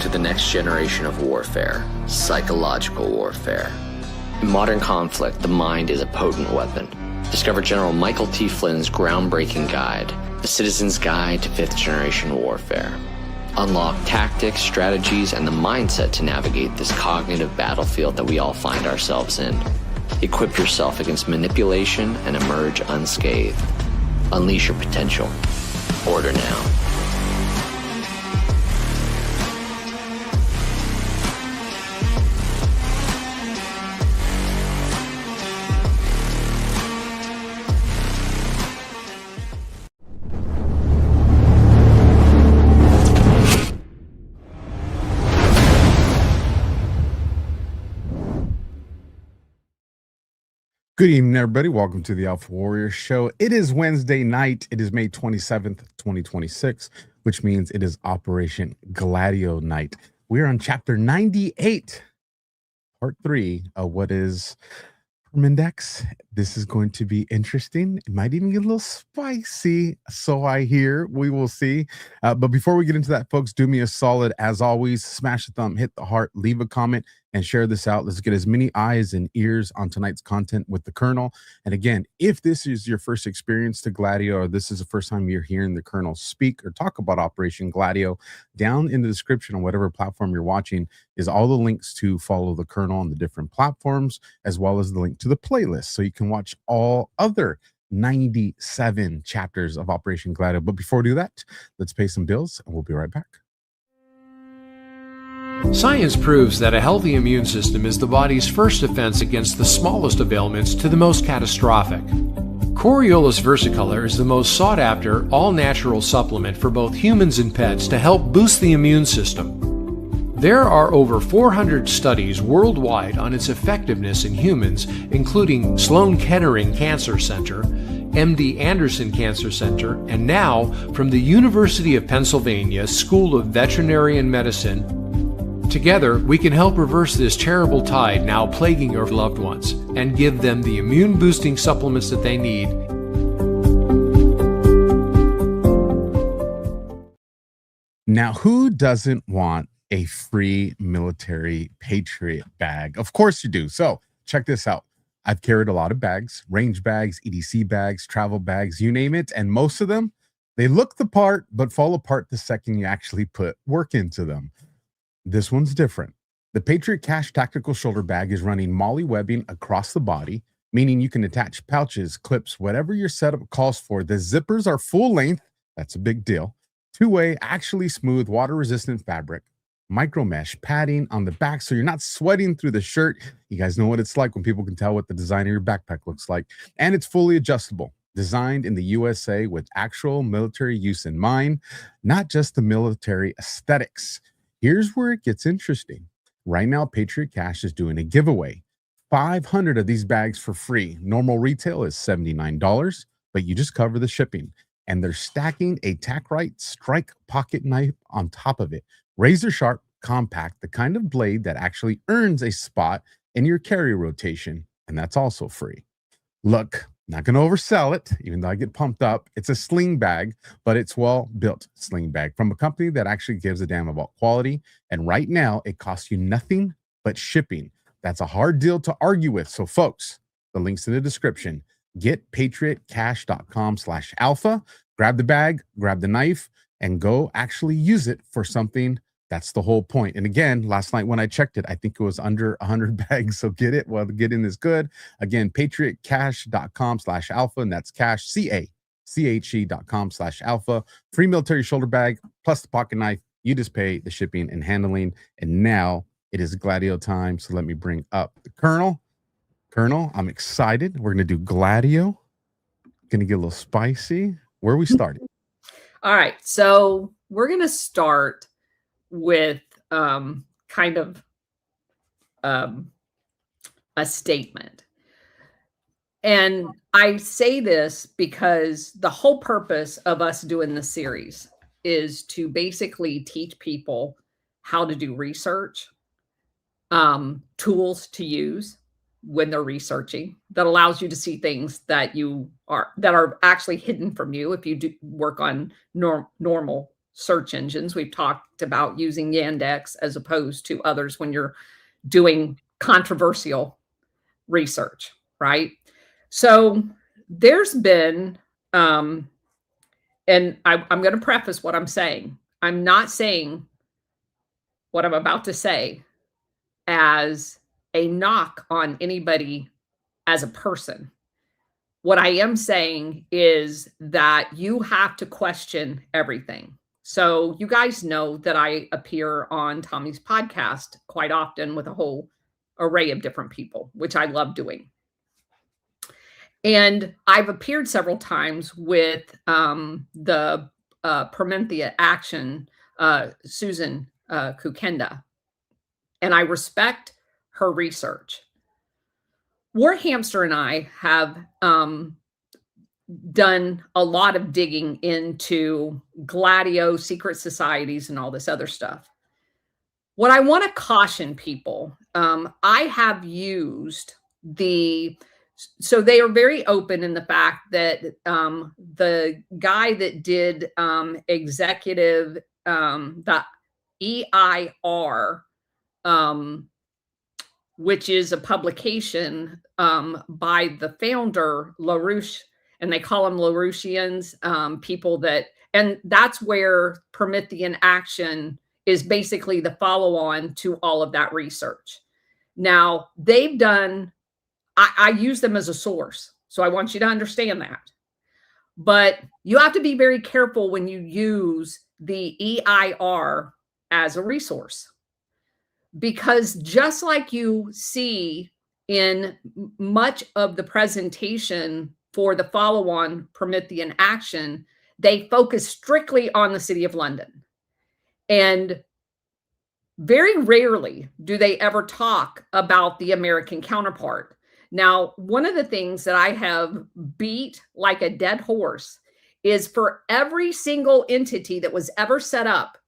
to the next generation of warfare, psychological warfare. In modern conflict, the mind is a potent weapon. Discover General Michael T. Flynn's groundbreaking guide, The Citizen's Guide to Fifth Generation Warfare. Unlock tactics, strategies, and the mindset to navigate this cognitive battlefield that we all find ourselves in. Equip yourself against manipulation and emerge unscathed. Unleash your potential. Order now. Good evening, everybody. Welcome to the AlphaWarrior Show. It is Wednesday night. It is May 27th, 2026, which means it is Operation Gladio night. We are on chapter 98, part 3 of what is Permindex. This is going to be interesting. It might even get a little spicy, so I hear. We will see. But before we get into that, folks, do me a solid. As always, smash the thumb, hit the heart, leave a comment, and share this out. Let's get as many eyes and ears on tonight's content with the Colonel. And again, if this is your first experience to Gladio, or this is the first time you're hearing the Colonel speak or talk about Operation Gladio, down in the description on whatever platform you're watching is all the links to follow the Colonel on the different platforms, as well as the link to the playlist. So you can watch all other 97 chapters of Operation Gladio. But before we do that, let's pay some bills and we'll be right back. Science proves that a healthy immune system is the body's first defense against the smallest of ailments to the most catastrophic. Coriolus versicolor is the most sought-after, all-natural supplement for both humans and pets to help boost the immune system. There are over 400 studies worldwide on its effectiveness in humans, including Sloan Kettering Cancer Center, MD Anderson Cancer Center, and now from the University of Pennsylvania School of Veterinary Medicine. Together, we can help reverse this terrible tide now plaguing your loved ones and give them the immune-boosting supplements that they need. Now, who doesn't want a free military Patriot bag? Of course you do. So check this out. I've carried a lot of bags, range bags, EDC bags, travel bags, you name it. And most of them, they look the part, but fall apart the second you actually put work into them. This one's different. The Patriot Cash Tactical Shoulder Bag is running MOLLE webbing across the body, meaning you can attach pouches, clips, whatever your setup calls for. The zippers are full length. That's a big deal. Two-way, actually smooth, water-resistant fabric. Micro mesh padding on the back so you're not sweating through the shirt. You guys know what it's like when people can tell what the design of your backpack looks like. And it's fully adjustable. Designed in the USA with actual military use in mind, not just the military aesthetics. Here's where it gets interesting. Right now, Patriot Cash is doing a giveaway. 500 of these bags for free. Normal retail is $79, but you just cover the shipping. And they're stacking a TacRite Strike pocket knife on top of it. Razor sharp, compact, the kind of blade that actually earns a spot in your carry rotation. And that's also free. Look, not going to oversell it, even though I get pumped up. It's a sling bag, but it's well-built sling bag from a company that actually gives a damn about quality. And right now, it costs you nothing but shipping. That's a hard deal to argue with. So, folks, the link's in the description. Get patriotcash.com/alpha. Grab the bag, grab the knife, and go actually use it for something. That's the whole point. And again, last night when I checked it, I think it was under 100 bags. So get it while the getting is good. Again, patriotcash.com/alpha, and that's cash, CACHE.com/alpha. Free military shoulder bag plus the pocket knife. You just pay the shipping and handling. And now it is Gladio time. So let me bring up the Colonel. Colonel, I'm excited. We're going to do Gladio. Going to get a little spicy. Where are we starting? All right. So we're going to start with kind of a statement. And I say this because the whole purpose of us doing this series is to basically teach people how to do research, tools to use when they're researching that allows you to see things that are actually hidden from you if you do work on normal search engines. We've talked about using Yandex as opposed to others when you're doing controversial research, right? So there's been, and I'm going to preface what I'm saying. I'm not saying what I'm about to say as a knock on anybody as a person. What I am saying is that you have to question everything. So you guys know that I appear on Tommy's podcast quite often with a whole array of different people, which I love doing. And I've appeared several times with the Permindex Action, Susan Kukenda, and I respect her research. Warhamster and I have done a lot of digging into Gladio, secret societies, and all this other stuff. What I want to caution people, I have used so they are very open in the fact that the guy that did executive, the EIR, which is a publication by the founder, LaRouche, and they call them LaRouchians, people that, and that's where Permindex Action is basically the follow-on to all of that research. Now, they've done, I use them as a source, so I want you to understand that. But you have to be very careful when you use the EIR as a resource. Because just like you see in much of the presentation for the follow-on Permindex Action, they focus strictly on the City of London. And very rarely do they ever talk about the American counterpart. Now, one of the things that I have beat like a dead horse is for every single entity that was ever set up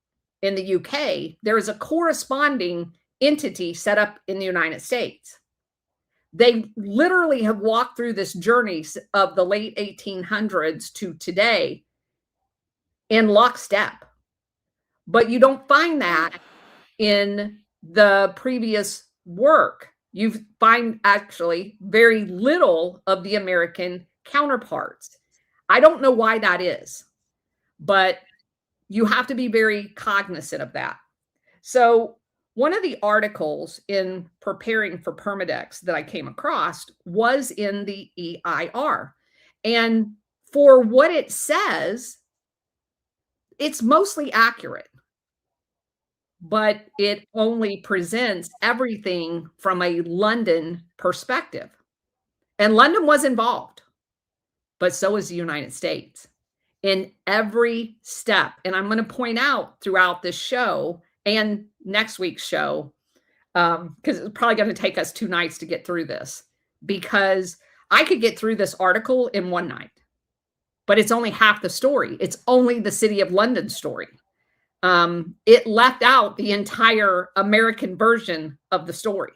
in the UK, there is a corresponding entity set up in the United States. They literally have walked through this journey of the late 1800s to today in lockstep. But you don't find that in the previous work. You find actually very little of the American counterparts. I don't know why that is, but you have to be very cognizant of that. So one of the articles in preparing for Permindex that I came across was in the EIR. And for what it says, it's mostly accurate, but it only presents everything from a London perspective. And London was involved, but so is the United States in every step. And I'm going to point out throughout this show and next week's show, because it's probably going to take us 2 nights to get through this, because I could get through this article in 1 night, but it's only half the story. It's only the City of London story. It left out the entire American version of the story.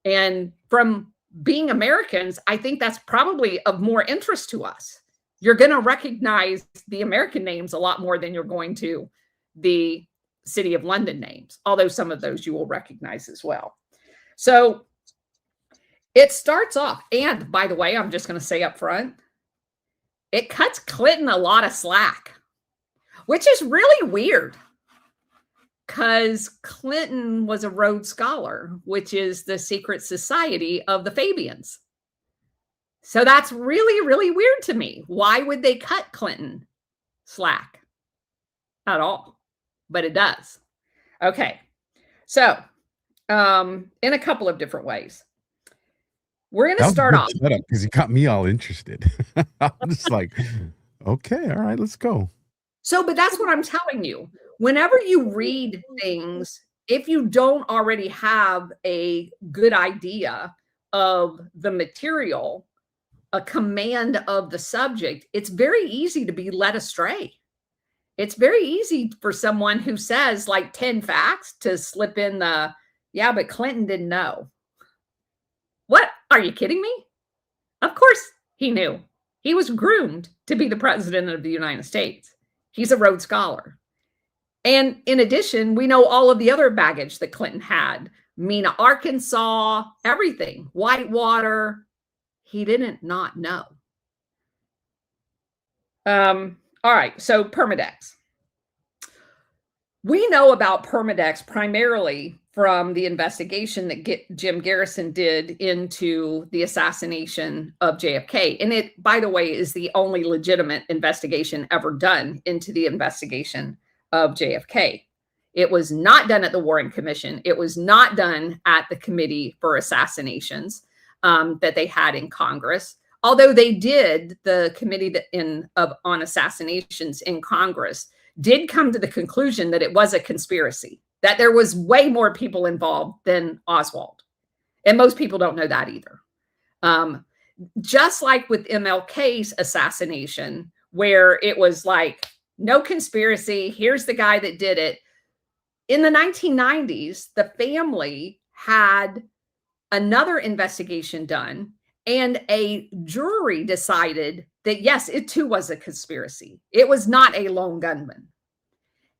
And from being Americans, I think that's probably of more interest to us. You're going to recognize the American names a lot more than you're going to the City of London names, although some of those you will recognize as well. So it starts off, and by the way, I'm just going to say up front, it cuts Clinton a lot of slack, which is really weird because Clinton was a Rhodes Scholar, which is the secret society of the Fabians. So that's really, really weird to me. Why would they cut Clinton slack at all? But it does. Okay. So in a couple of different ways. We're going to start off. Because you got me all interested. I'm just like, okay, all right, let's go. So, but that's what I'm telling you. Whenever you read things, if you don't already have a good idea of the material, a command of the subject, it's very easy to be led astray. It's very easy for someone who says like 10 facts to slip in the, yeah, but Clinton didn't know. What? Are you kidding me? Of course he knew. He was groomed to be the president of the United States. He's a Rhodes Scholar. And in addition, we know all of the other baggage that Clinton had. Mena, Arkansas, everything, Whitewater. He didn't not know. All right, so Permindex. We know about Permindex primarily from the investigation that Jim Garrison did into the assassination of JFK. And it, by the way, is the only legitimate investigation ever done into the investigation of JFK. It was not done at the Warren Commission. It was not done at the Committee for Assassinations that they had in Congress. Although they did, the Committee on Assassinations in Congress did come to the conclusion that it was a conspiracy, that there was way more people involved than Oswald. And most people don't know that either. Just like with MLK's assassination, where it was like, no conspiracy, here's the guy that did it. In the 1990s, the family had another investigation done, and a jury decided that, yes, it too was a conspiracy. It was not a lone gunman.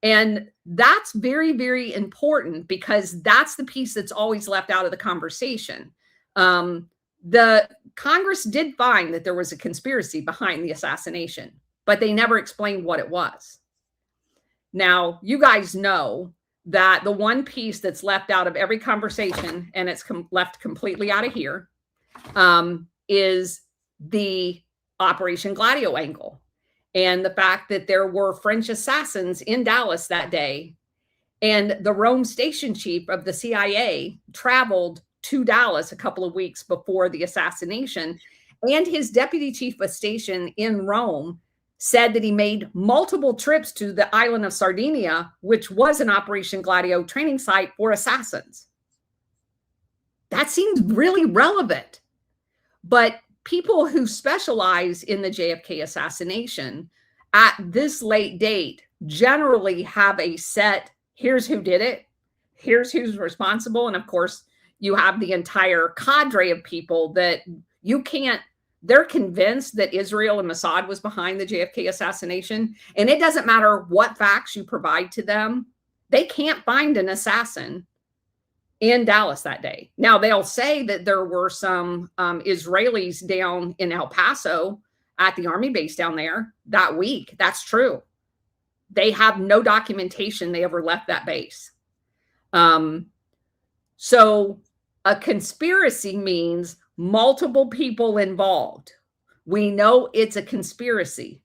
And that's very, very important, because that's the piece that's always left out of the conversation. The Congress did find that there was a conspiracy behind the assassination, but they never explained what it was. Now, you guys know that the one piece that's left out of every conversation, and it's left completely out of here, is the Operation Gladio angle, and the fact that there were French assassins in Dallas that day, and the Rome station chief of the CIA traveled to Dallas a couple of weeks before the assassination, and his deputy chief of station in Rome said that he made multiple trips to the island of Sardinia, which was an Operation Gladio training site for assassins. That seems really relevant. But people who specialize in the JFK assassination at this late date generally have a set, here's who did it, here's who's responsible. And of course, you have the entire cadre of people that you can't, they're convinced that Israel and Mossad was behind the JFK assassination. And it doesn't matter what facts you provide to them, they can't find an assassin in Dallas that day. Now, they'll say that there were some Israelis down in El Paso at the Army base down there that week. That's true. They have no documentation they ever left that base. So a conspiracy means multiple people involved. We know it's a conspiracy.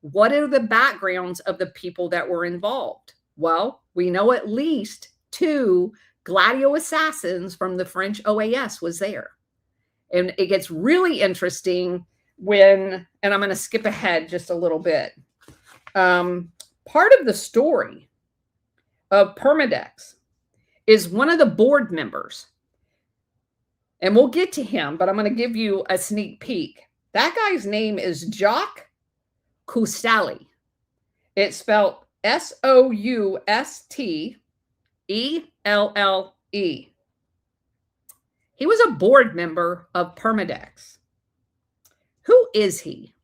What are the backgrounds of the people that were involved? Well, we know at least 2 Gladio assassins from the French OAS was there. And it gets really interesting when, and I'm going to skip ahead just a little bit. Part of the story of Permindex is one of the board members. And we'll get to him, but I'm going to give you a sneak peek. That guy's name is Jacques Coustelie. It's spelled Soustelle. He was a board member of Permindex. Who is he?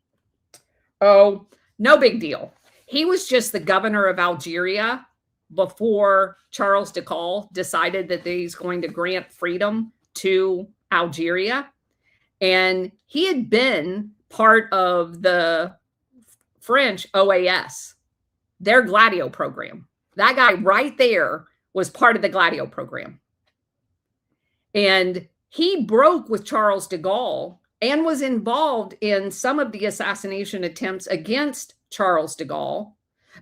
Oh, no big deal. He was just the governor of Algeria before Charles de Gaulle decided that he's going to grant freedom to Algeria. And he had been part of the French OAS, their Gladio program. That guy right there was part of the Gladio program. And he broke with Charles de Gaulle and was involved in some of the assassination attempts against Charles de Gaulle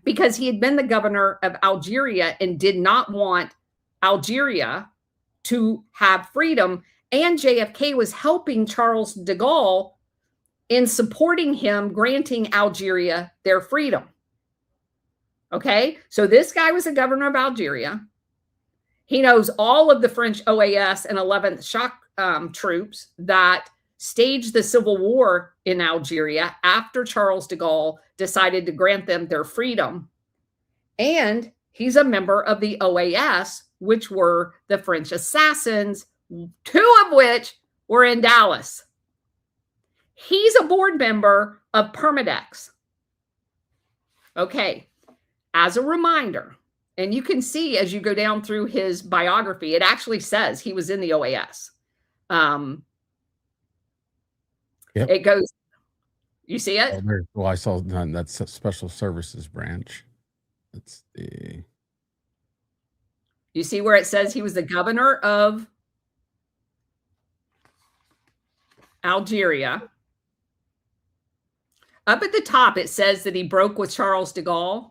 because he had been the governor of Algeria and did not want Algeria to have freedom. And JFK was helping Charles de Gaulle in supporting him granting Algeria their freedom. Okay, so this guy was a governor of Algeria. He knows all of the French OAS and 11th Shock troops that staged the civil war in Algeria after Charles de Gaulle decided to grant them their freedom. And he's a member of the OAS, which were the French assassins, 2 of which were in Dallas. He's a board member of Permindex. Okay, as a reminder, And you can see as you go down through his biography, it actually says he was in the OAS. Yep. It goes, you see it? Well, I saw none. That's a special services branch. Let's see. You see where it says he was the governor of Algeria. Up at the top, it says that he broke with Charles de Gaulle.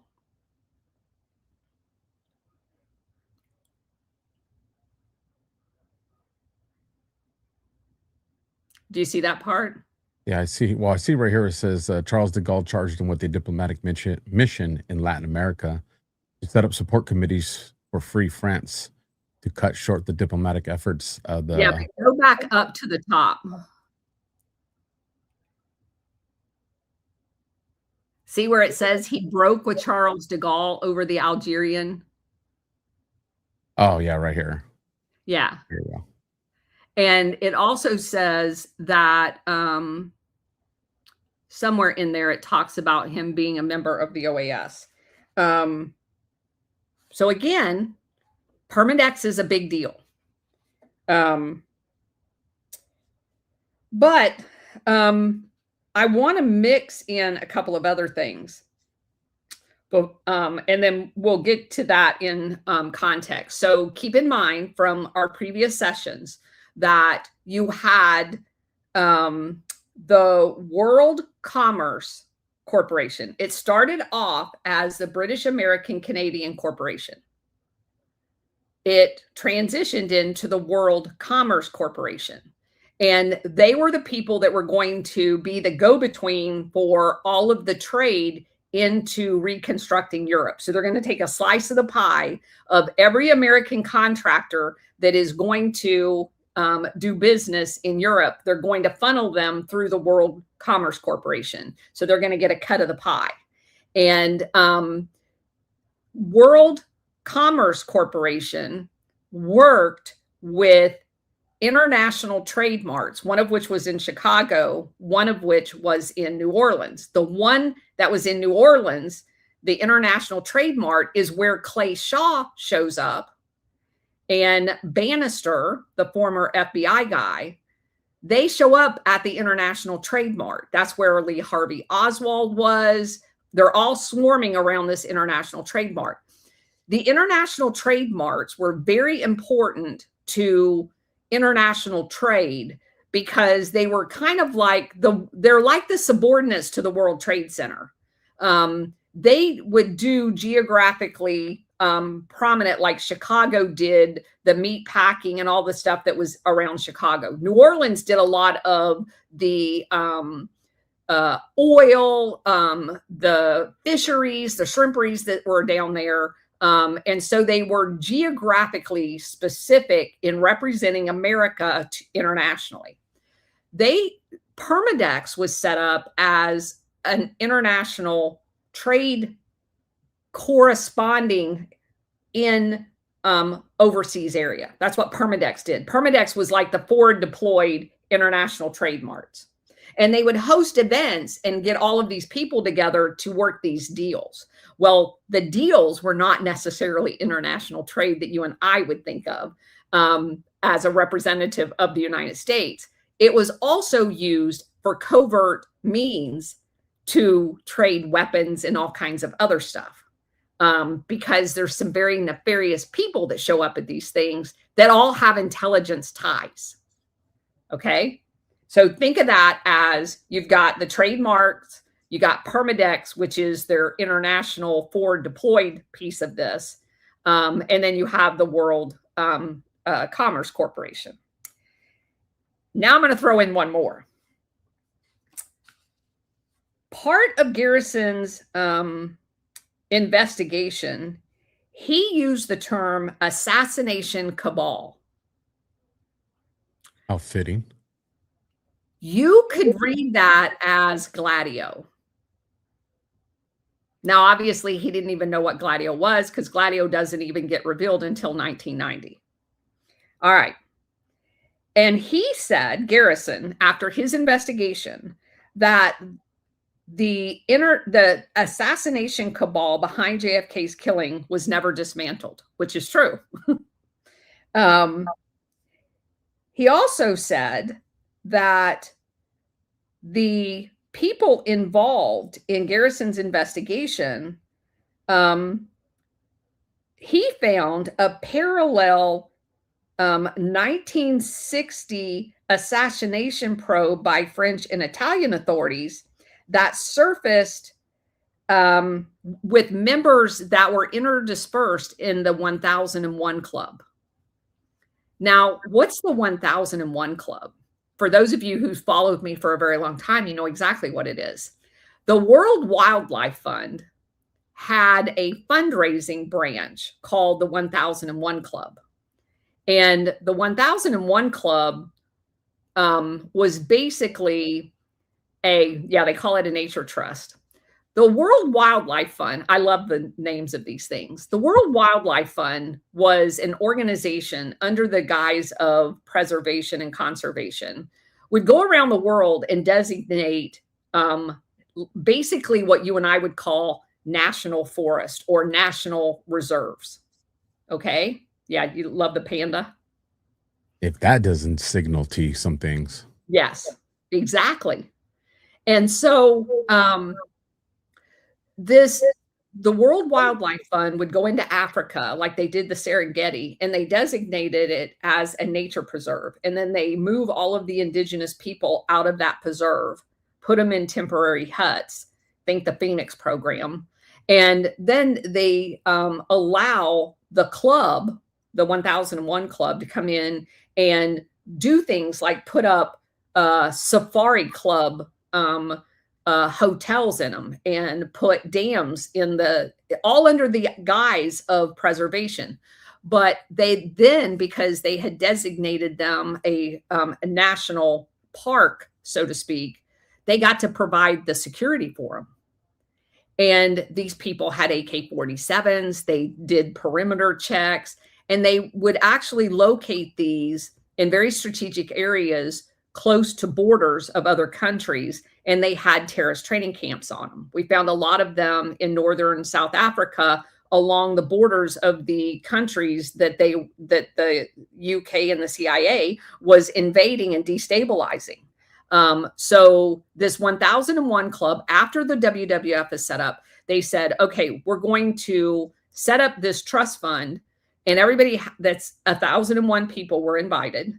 Do you see that part? Yeah, I see. Well, I see right here it says Charles de Gaulle charged him with a diplomatic mission in Latin America to set up support committees for Free France to cut short the diplomatic efforts of the. Yeah, go back up to the top. See where it says he broke with Charles de Gaulle over the Algerian? Oh, yeah, right here. Yeah. Here we go. And it also says that somewhere in there it talks about him being a member of the OAS. So again, Permindex is a big deal. But I want to mix in a couple of other things. But, and then we'll get to that in context. So keep in mind from our previous sessions that you had the World Commerce Corporation. It started off as the British American Canadian Corporation. It transitioned into the World Commerce Corporation. And they were the people that were going to be the go-between for all of the trade into reconstructing Europe. So they're going to take a slice of the pie of every American contractor that is going to do business in Europe. They're going to funnel them through the World Commerce Corporation. So they're going to get a cut of the pie. And World Commerce Corporation worked with international trade marts, one of which was in Chicago, one of which was in New Orleans. The one that was in New Orleans, the International Trade Mart, is where Clay Shaw shows up. And Bannister, the former FBI guy, they show up at the International Trade Mart. That's where Lee Harvey Oswald was. They're all swarming around this International Trade Mart. The International Trade Marts were very important to international trade because they were kind of like they're like the subordinates to the World Trade Center. They would do geographically prominent, like Chicago did the meat packing and all the stuff that was around Chicago. New Orleans did a lot of the oil, the fisheries, the shrimperies that were down there. And so they were geographically specific in representing America internationally. Permindex was set up as an international trade corresponding in overseas area. That's what Permindex did. Permindex was like the forward deployed international trade marts. And they would host events and get all of these people together to work these deals. Well, the deals were not necessarily international trade that you and I would think of as a representative of the United States. It was also used for covert means to trade weapons and all kinds of other stuff. Because there's some very nefarious people that show up at these things that all have intelligence ties. Okay? So think of that as you've got the trademarks, you got Permindex, which is their international forward deployed piece of this. And then you have the World Commerce Corporation. Now I'm going to throw in one more. Part of Garrison's investigation, he used the term assassination cabal. How fitting. You could read that as Gladio. Now, obviously, he didn't even know what Gladio was because Gladio doesn't even get revealed until 1990. All right. And he said, Garrison, after his investigation, that the assassination cabal behind JFK's killing was never dismantled, which is true. He also said that the people involved in Garrison's investigation, he found a parallel 1960 assassination probe by French and Italian authorities that surfaced with members that were interdispersed in the 1001 Club. Now, what's the 1001 Club? For those of you who've followed me for a very long time, you know exactly what it is. The World Wildlife Fund had a fundraising branch called the 1001 Club. And the 1001 Club was basically they call it a nature trust. The World Wildlife Fund, I love the names of these things. The World Wildlife Fund was an organization under the guise of preservation and conservation, would go around the world and designate basically what you and I would call national forest or national reserves. Okay? Yeah, you love the panda. If that doesn't signal to you some things. Yes, exactly. And so the World Wildlife Fund would go into Africa like they did the Serengeti, and they designated it as a nature preserve. And then they move all of the indigenous people out of that preserve, put them in temporary huts, think the Phoenix program. And then they allow the club, the 1001 Club, to come in and do things like put up safari club hotels in them and put dams in all under the guise of preservation. But they then, because they had designated them a national park, so to speak, they got to provide the security for them. And these people had AK-47s, they did perimeter checks, and they would actually locate these in very strategic areas close to borders of other countries, and they had terrorist training camps on them. We found a lot of them in northern South Africa along the borders of the countries that the UK and the CIA was invading and destabilizing. So this 1001 Club, after the WWF is set up, they said, okay, we're going to set up this trust fund, and everybody that's 1,001 people were invited,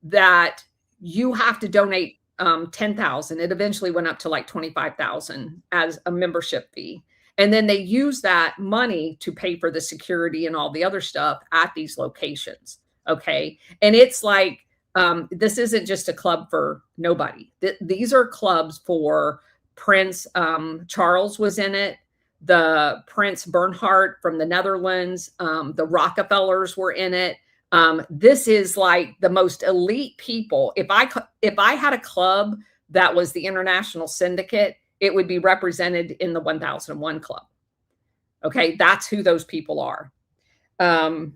that you have to donate 10,000. It eventually went up to like 25,000 as a membership fee. And then they use that money to pay for the security and all the other stuff at these locations. Okay. And it's like, this isn't just a club for nobody. These are clubs for Prince Charles was in it. The Prince Bernhard from the Netherlands, the Rockefellers were in it. This is like the most elite people. If I had a club that was the international syndicate, it would be represented in the 1001 Club. Okay, that's who those people are. Let's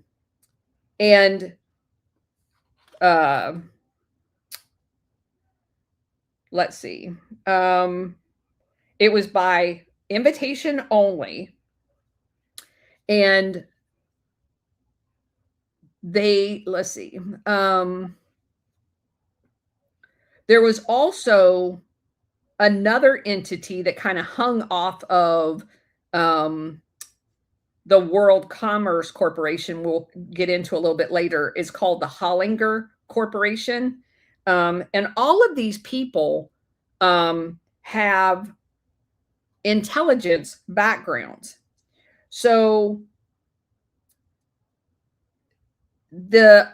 see. It was by invitation only. And let's see. There was also another entity that kind of hung off of the World Commerce Corporation, we'll get into a little bit later, is called the Hollinger Corporation. And all of these people have intelligence backgrounds. So the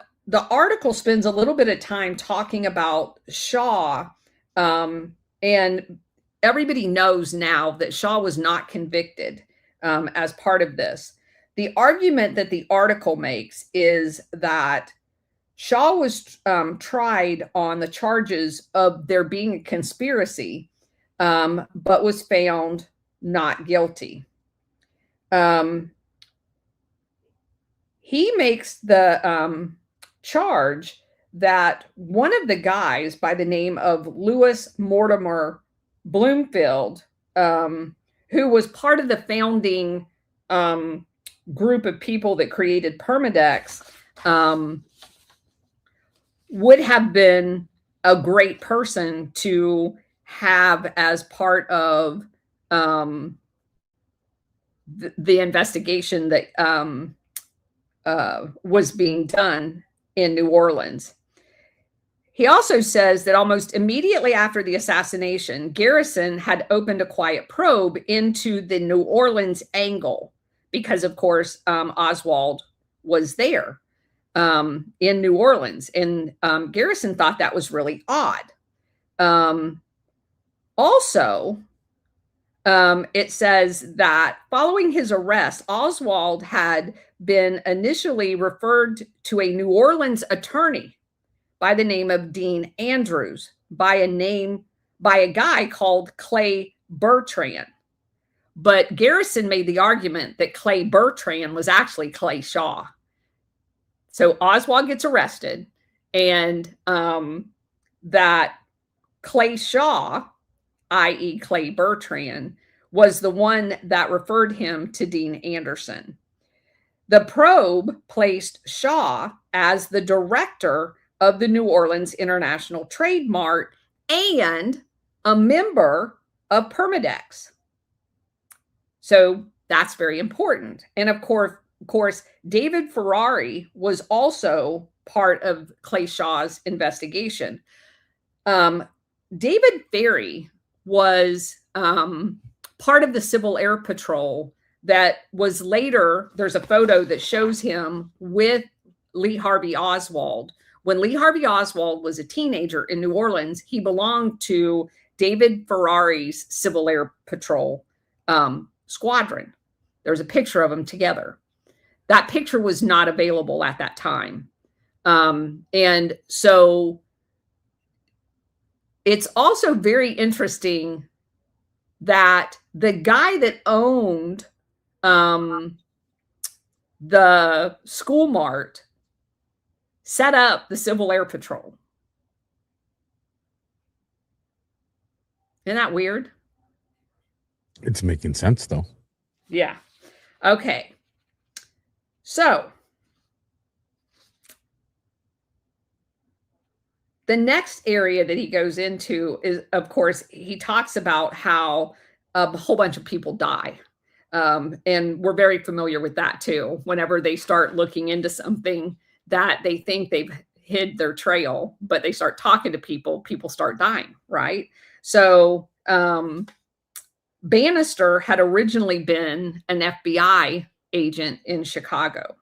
article spends a little bit of time talking about Shaw, and everybody knows now that Shaw was not convicted as part of this. The argument that the article makes is that Shaw was tried on the charges of there being a conspiracy, but was found not guilty. He makes the charge that one of the guys by the name of Lewis Mortimer Bloomfield, who was part of the founding group of people that created Permindex, would have been a great person to have as part of the investigation that was being done in New Orleans. He also says that almost immediately after the assassination, Garrison had opened a quiet probe into the New Orleans angle because, of course, Oswald was there in New Orleans. And Garrison thought that was really odd. Also, it says that following his arrest, Oswald had been initially referred to a New Orleans attorney by the name of Dean Andrews, by a guy called Clay Bertrand. But Garrison made the argument that Clay Bertrand was actually Clay Shaw. So Oswald gets arrested, and that Clay Shaw, i.e. Clay Bertrand, was the one that referred him to Dean Anderson. The probe placed Shaw as the director of the New Orleans International Trade Mart and a member of Permindex. So that's very important. And of course, David Ferrari was also part of Clay Shaw's investigation. David Ferry was part of the Civil Air Patrol that was later, there's a photo that shows him with Lee Harvey Oswald. When Lee Harvey Oswald was a teenager in New Orleans, he belonged to David Ferrari's Civil Air Patrol squadron. There's a picture of them together. That picture was not available at that time. And so it's also very interesting that the guy that owned the school mart set up the Civil Air Patrol. Isn't that weird? It's making sense, though. Yeah. Okay. So the next area that he goes into is, of course, he talks about how a whole bunch of people die. And we're very familiar with that, too. Whenever they start looking into something that they think they've hid their trail, but they start talking to people, people start dying, right? So Bannister had originally been an FBI agent in Chicago,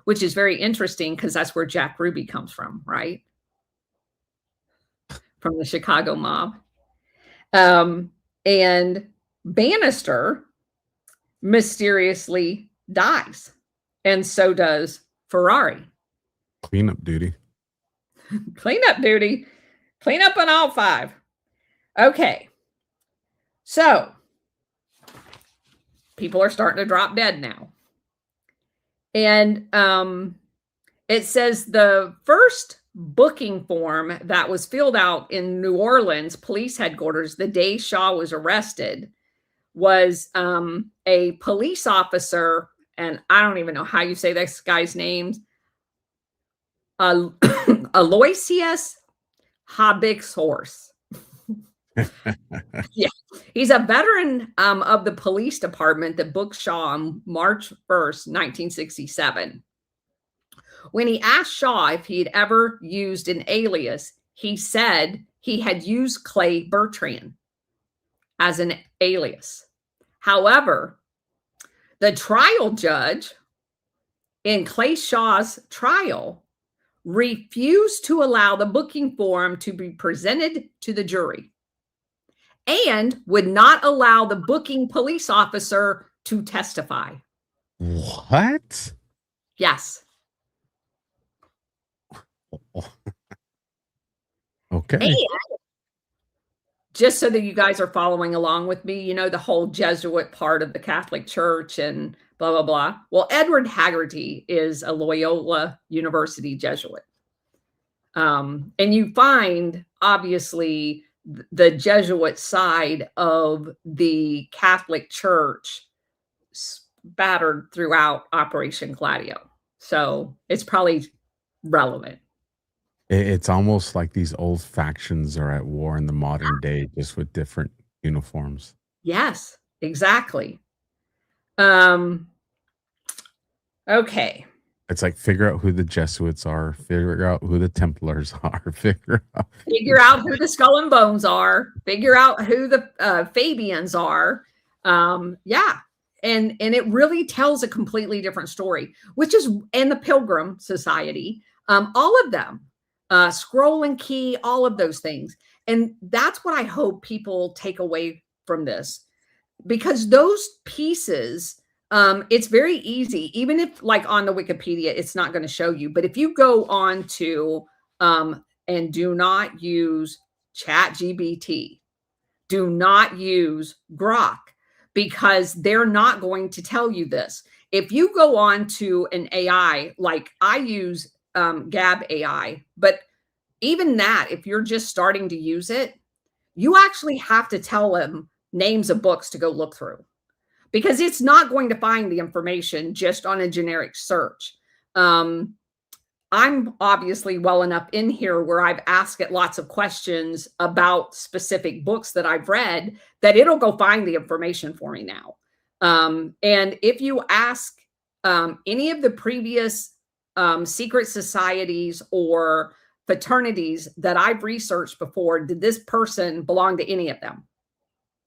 which is very interesting because that's where Jack Ruby comes from, right? From the Chicago mob. And Bannister mysteriously dies. And so does Ferrari. Cleanup duty. Cleanup duty. Clean up on all five. Okay. So people are starting to drop dead now. And it says the first booking form that was filled out in New Orleans police headquarters the day Shaw was arrested was a police officer, and I don't even know how you say this guy's name, Aloysius Habixhorst. Yeah, he's a veteran of the police department that booked Shaw on March 1st, 1967. When he asked Shaw if he had ever used an alias, he said he had used Clay Bertrand as an alias. However, the trial judge in Clay Shaw's trial refused to allow the booking form to be presented to the jury and would not allow the booking police officer to testify. What? Yes. Okay. And just so that you guys are following along with me, you know, the whole Jesuit part of the Catholic Church and blah, blah, blah. Well, Edward Haggerty is a Loyola University Jesuit. And you find, obviously, the Jesuit side of the Catholic Church spattered throughout Operation Gladio. So it's probably relevant. It's almost like these old factions are at war in the modern day, just with different uniforms. Yes, exactly. Okay. It's like figure out who the Jesuits are, figure out who the Templars are, figure out who the Skull and Bones are, figure out who the Fabians are. Yeah. And it really tells a completely different story, which is, and the Pilgrim Society, all of them, Scroll and Key, all of those things. And that's what I hope people take away from this, because those pieces, it's very easy, even if like on the Wikipedia, it's not going to show you, but if you go on to, and do not use ChatGPT, do not use Grok, because they're not going to tell you this. If you go on to an AI, like I use Gab AI, but even that, if you're just starting to use it, you actually have to tell them names of books to go look through, because it's not going to find the information just on a generic search. I'm obviously well enough in here where I've asked it lots of questions about specific books that I've read that it'll go find the information for me now. And if you ask any of the previous secret societies or fraternities that I've researched before, did this person belong to any of them?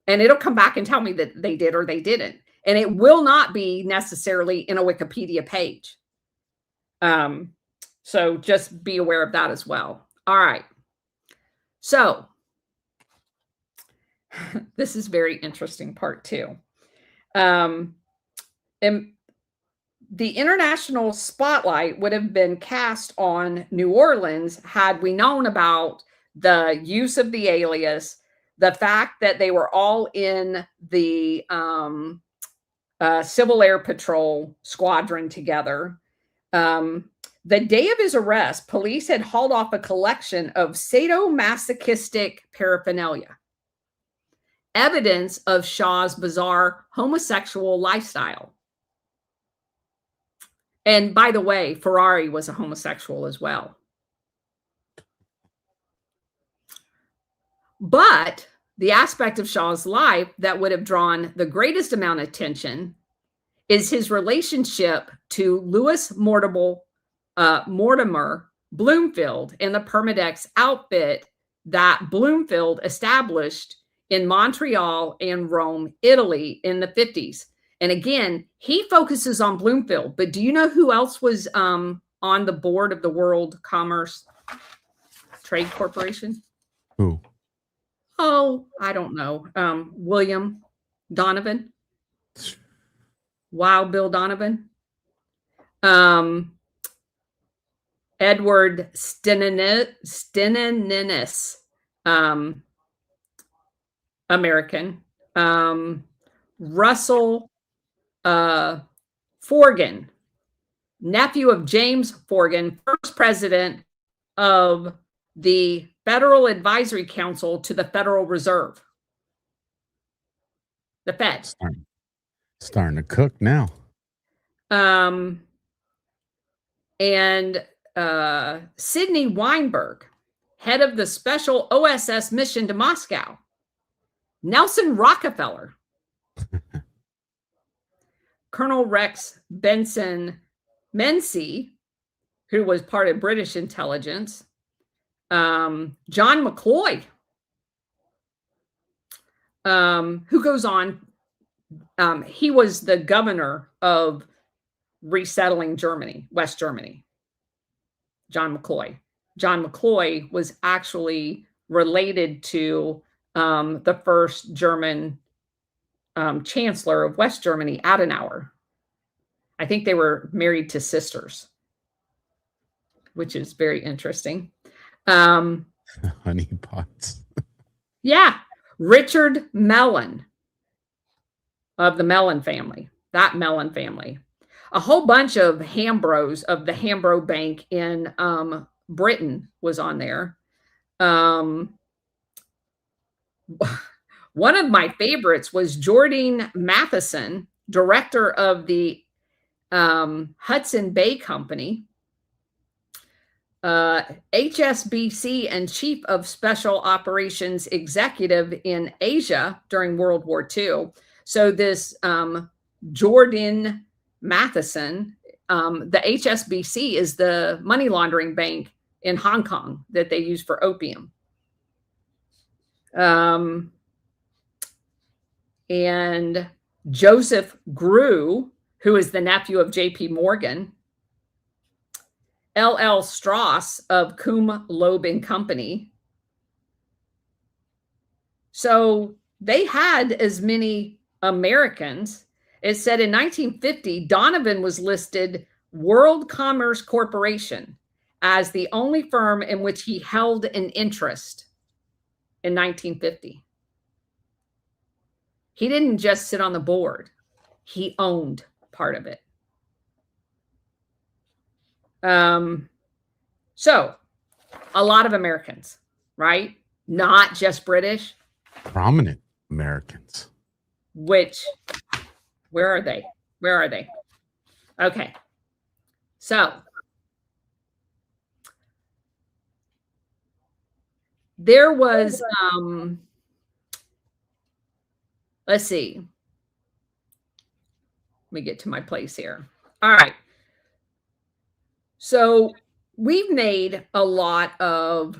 And it'll come back and tell me that they did or they didn't. And it will not be necessarily in a Wikipedia page. So just be aware of that as well. All right. So this is very interesting part too. And the international spotlight would have been cast on New Orleans had we known about the use of the alias, the fact that they were all in the Civil Air Patrol squadron together. The day of his arrest, police had hauled off a collection of sadomasochistic paraphernalia, evidence of Shaw's bizarre homosexual lifestyle. And by the way, Ferrari was a homosexual as well. But the aspect of Shaw's life that would have drawn the greatest amount of attention is his relationship to Louis Mortimer Bloomfield and the Permindex outfit that Bloomfield established in Montreal and Rome, Italy in the 50s. And again, he focuses on Bloomfield, but do you know who else was on the board of the World Commerce Trade Corporation? Who? Oh, I don't know. William Donovan. Wow, Bill Donovan. Edward Steneninis, American. Russell Forgan, nephew of James Forgan, first president of the Federal Advisory Council to the Federal Reserve. The Fed. Starting to cook now. And Sidney Weinberg, head of the Special OSS mission to Moscow. Nelson Rockefeller. Colonel Rex Benson Menzies, who was part of British intelligence. John McCloy, who goes on, he was the governor of resettling Germany, West Germany. John McCloy. John McCloy was actually related to the first German chancellor of West Germany, Adenauer. I think they were married to sisters, which is very interesting. Honeypots. Yeah. Richard Mellon of the Mellon family, that Mellon family. A whole bunch of Hambros of the Hambro Bank in Britain was on there. one of my favorites was Jordan Matheson, director of the Hudson Bay Company, HSBC and Chief of Special Operations Executive in Asia during World War II. So this Jordan Matheson, the HSBC is the money laundering bank in Hong Kong that they use for opium. And Joseph Grew, who is the nephew of J.P. Morgan, L.L. Strauss of Coombe, Loeb and Company. So they had as many Americans. It said in 1950, Donovan was listed World Commerce Corporation as the only firm in which he held an interest in 1950. He didn't just sit on the board. He owned part of it. So a lot of Americans, right? Not just British. Prominent Americans. Which, where are they? Where are they? Okay. So there was, let's see. Let me get to my place here. All right. So we've made a lot of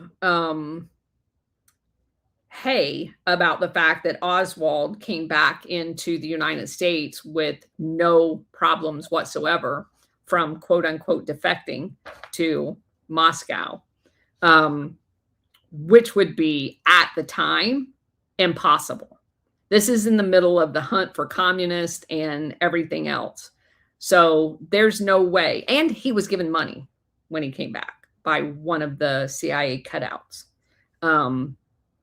hay about the fact that Oswald came back into the United States with no problems whatsoever from quote unquote defecting to Moscow, which would be at the time impossible. This is in the middle of the hunt for communists and everything else. So there's no way. And he was given money when he came back by one of the CIA cutouts.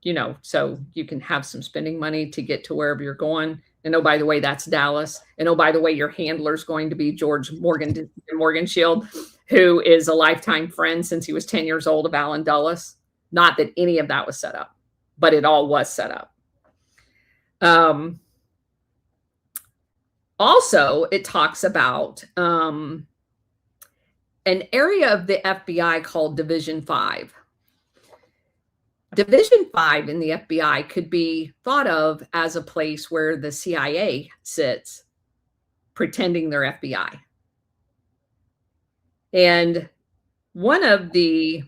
You know, so you can have some spending money to get to wherever you're going. And oh, by the way, that's Dallas. And oh, by the way, your handler's going to be George Morgenshield, who is a lifetime friend since he was 10 years old of Alan Dulles. Not that any of that was set up, but it all was set up. Also, it talks about an area of the FBI called Division 5. Division 5 in the FBI could be thought of as a place where the CIA sits pretending they're FBI. And one of the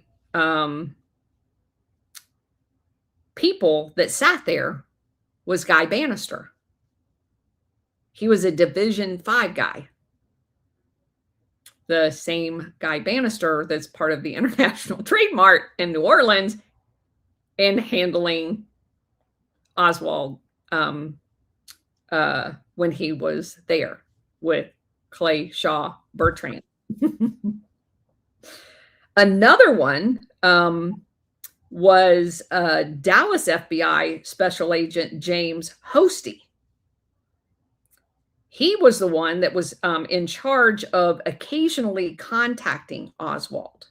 people that sat there was Guy Bannister. He was a Division 5 guy. The same Guy Bannister that's part of the International Trade Mart in New Orleans in handling Oswald when he was there with Clay Shaw Bertrand. Another one was Dallas FBI Special Agent James Hosty. He was the one that was in charge of occasionally contacting Oswald.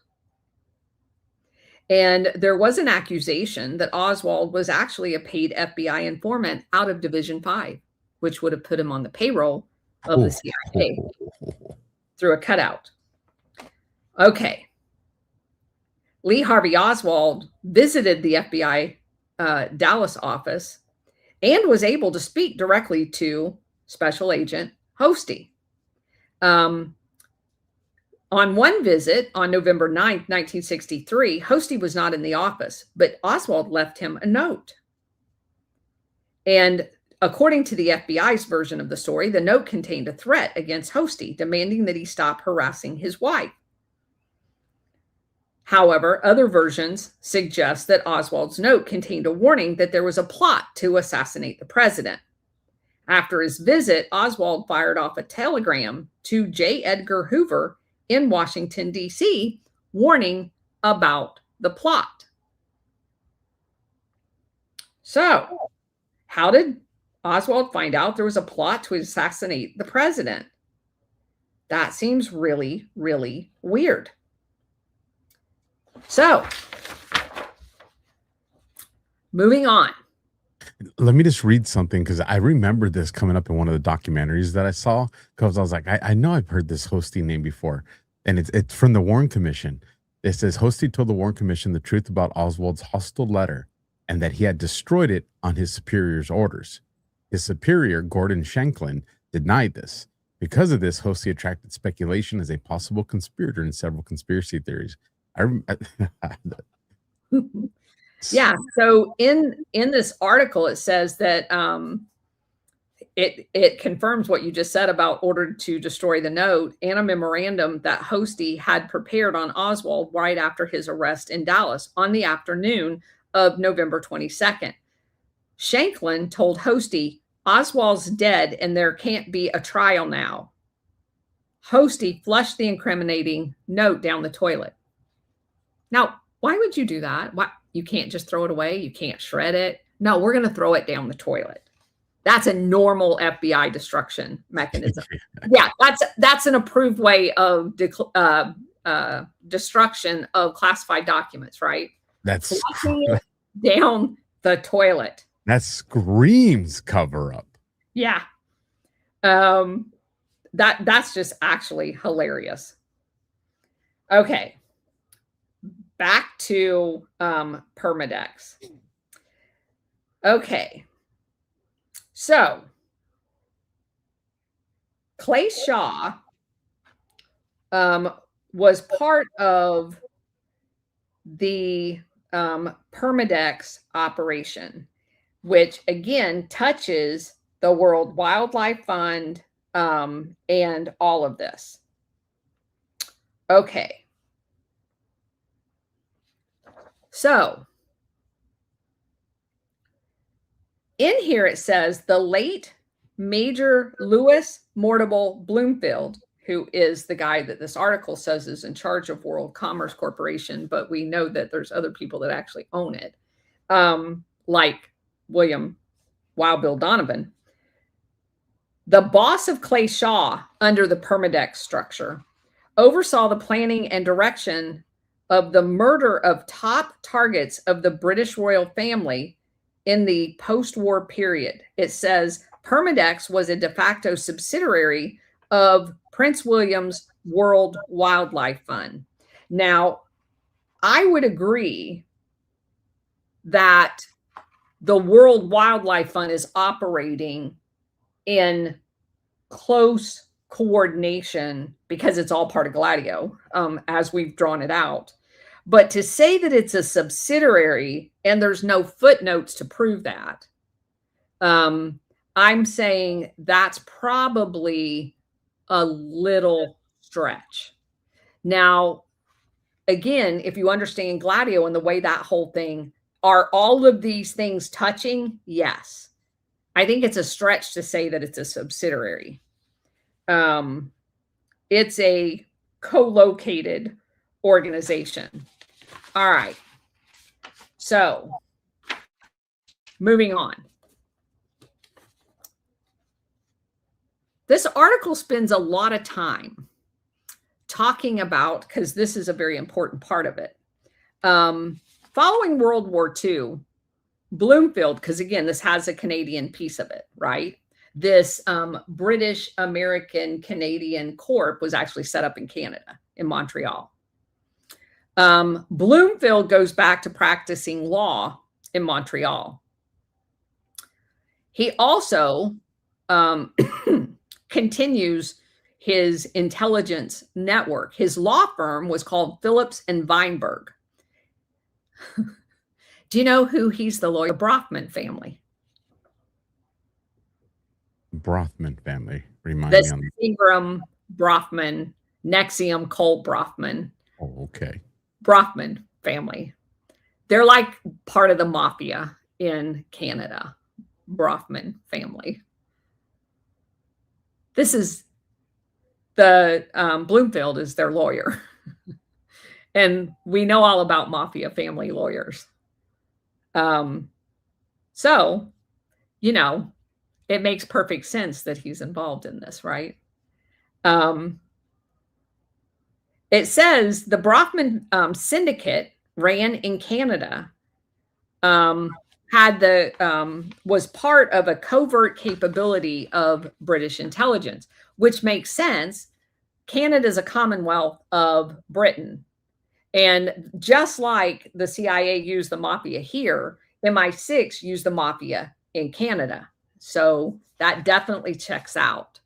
And there was an accusation that Oswald was actually a paid FBI informant out of Division 5, which would have put him on the payroll of the CIA through a cutout. Okay. Lee Harvey Oswald visited the FBI Dallas office and was able to speak directly to Special Agent Hosty. On one visit on November 9th, 1963, Hosty was not in the office, but Oswald left him a note. And according to the FBI's version of the story, the note contained a threat against Hosty, demanding that he stop harassing his wife. However, other versions suggest that Oswald's note contained a warning that there was a plot to assassinate the president. After his visit, Oswald fired off a telegram to J. Edgar Hoover in Washington, D.C., warning about the plot. So, how did Oswald find out there was a plot to assassinate the president? That seems really, really weird. So, moving on. let me just read something because I remember this coming up in one of the documentaries that I saw because I was like, I know I've heard this Hosty name before, and it's from the Warren Commission. It says Hosty told the Warren Commission the truth about Oswald's hostile letter and that he had destroyed it on his superior's orders. His superior, Gordon Shanklin, denied this. Because of this, Hosty attracted speculation as a possible conspirator in several conspiracy theories. Yeah. So in this article, it says that it confirms what you just said about ordered to destroy the note and a memorandum that Hosty had prepared on Oswald right after his arrest in Dallas on the afternoon of November 22nd. Shanklin told Hosty, Oswald's dead and there can't be a trial now. Hosty flushed the incriminating note down the toilet. Now, why would you do that? Why? You can't just throw it away. You can't shred it. No, we're going to throw it down the toilet. That's a normal FBI destruction mechanism. Yeah, that's an approved way of destruction of classified documents, right? That's flushing it down the toilet. That screams cover up. Yeah. That's just actually hilarious. Okay. Back to Permindex. Okay. So Clay Shaw was part of the Permindex operation, which again touches the World Wildlife Fund and all of this. Okay. So in here it says the late Major Louis Mortable Bloomfield, who is the guy that this article says is in charge of World Commerce Corporation, but we know that there's other people that actually own it, like William Wild Bill Donovan. The boss of Clay Shaw under the Permindex structure oversaw the planning and direction of the murder of top targets of the British royal family in the post-war period. It says Permindex was a de facto subsidiary of Prince William's World Wildlife Fund. Now, I would agree that the World Wildlife Fund is operating in close coordination because it's all part of Gladio, as we've drawn it out. But to say that it's a subsidiary and there's no footnotes to prove that, I'm saying that's probably a little stretch. Now, again, if you understand Gladio and the way that whole thing, are all of these things touching? Yes. I think it's a stretch to say that it's a subsidiary. It's a co-located organization. All right. So moving on. This article spends a lot of time talking about, because this is a very important part of it. Following World War II, Bloomfield, because again, this has a Canadian piece of it, right? This British American Canadian Corp was actually set up in Canada, in Montreal. Bloomfield goes back to practicing law in Montreal. He also continues his intelligence network. His law firm was called Phillips and Weinberg. Do you know who he's the lawyer? The Brothman family. Brothman family. Remind me on Ingram Brothman, Nexium Cole Brothman. Oh, okay. Brothman family. They're like part of the mafia in Canada. Brothman family. This is the Bloomfield is their lawyer. And we know all about mafia family lawyers. So, you know, it makes perfect sense that he's involved in this, right? It says the Brothman syndicate ran in Canada. had was part of a covert capability of British intelligence, which makes sense. Canada is a Commonwealth of Britain. And just like the CIA used the mafia here, MI6 used the mafia in Canada. So that definitely checks out.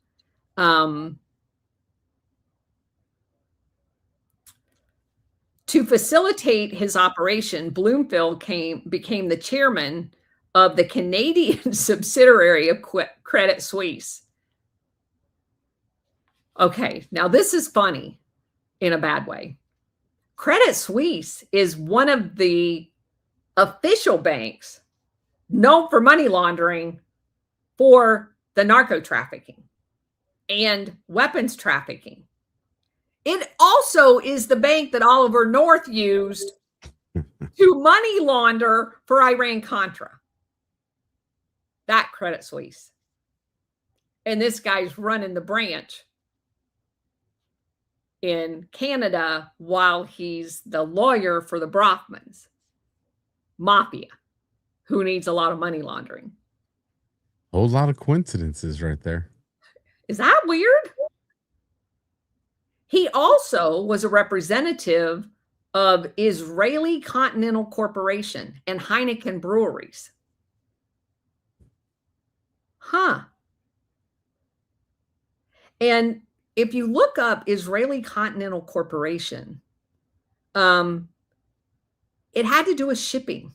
To facilitate his operation, Bloomfield became the chairman of the Canadian subsidiary of Credit Suisse. Okay, now this is funny in a bad way. Credit Suisse is one of the official banks known for money laundering for the narco trafficking and weapons trafficking. It also is the bank that Oliver North used to money launder for Iran-Contra. That Credit Suisse. And this guy's running the branch in Canada while he's the lawyer for the Brofmans. Mafia, who needs a lot of money laundering. A whole lot of coincidences right there. Is that weird? He also was a representative of Israeli Continental Corporation and Heineken Breweries. Huh. And if you look up Israeli Continental Corporation, it had to do with shipping.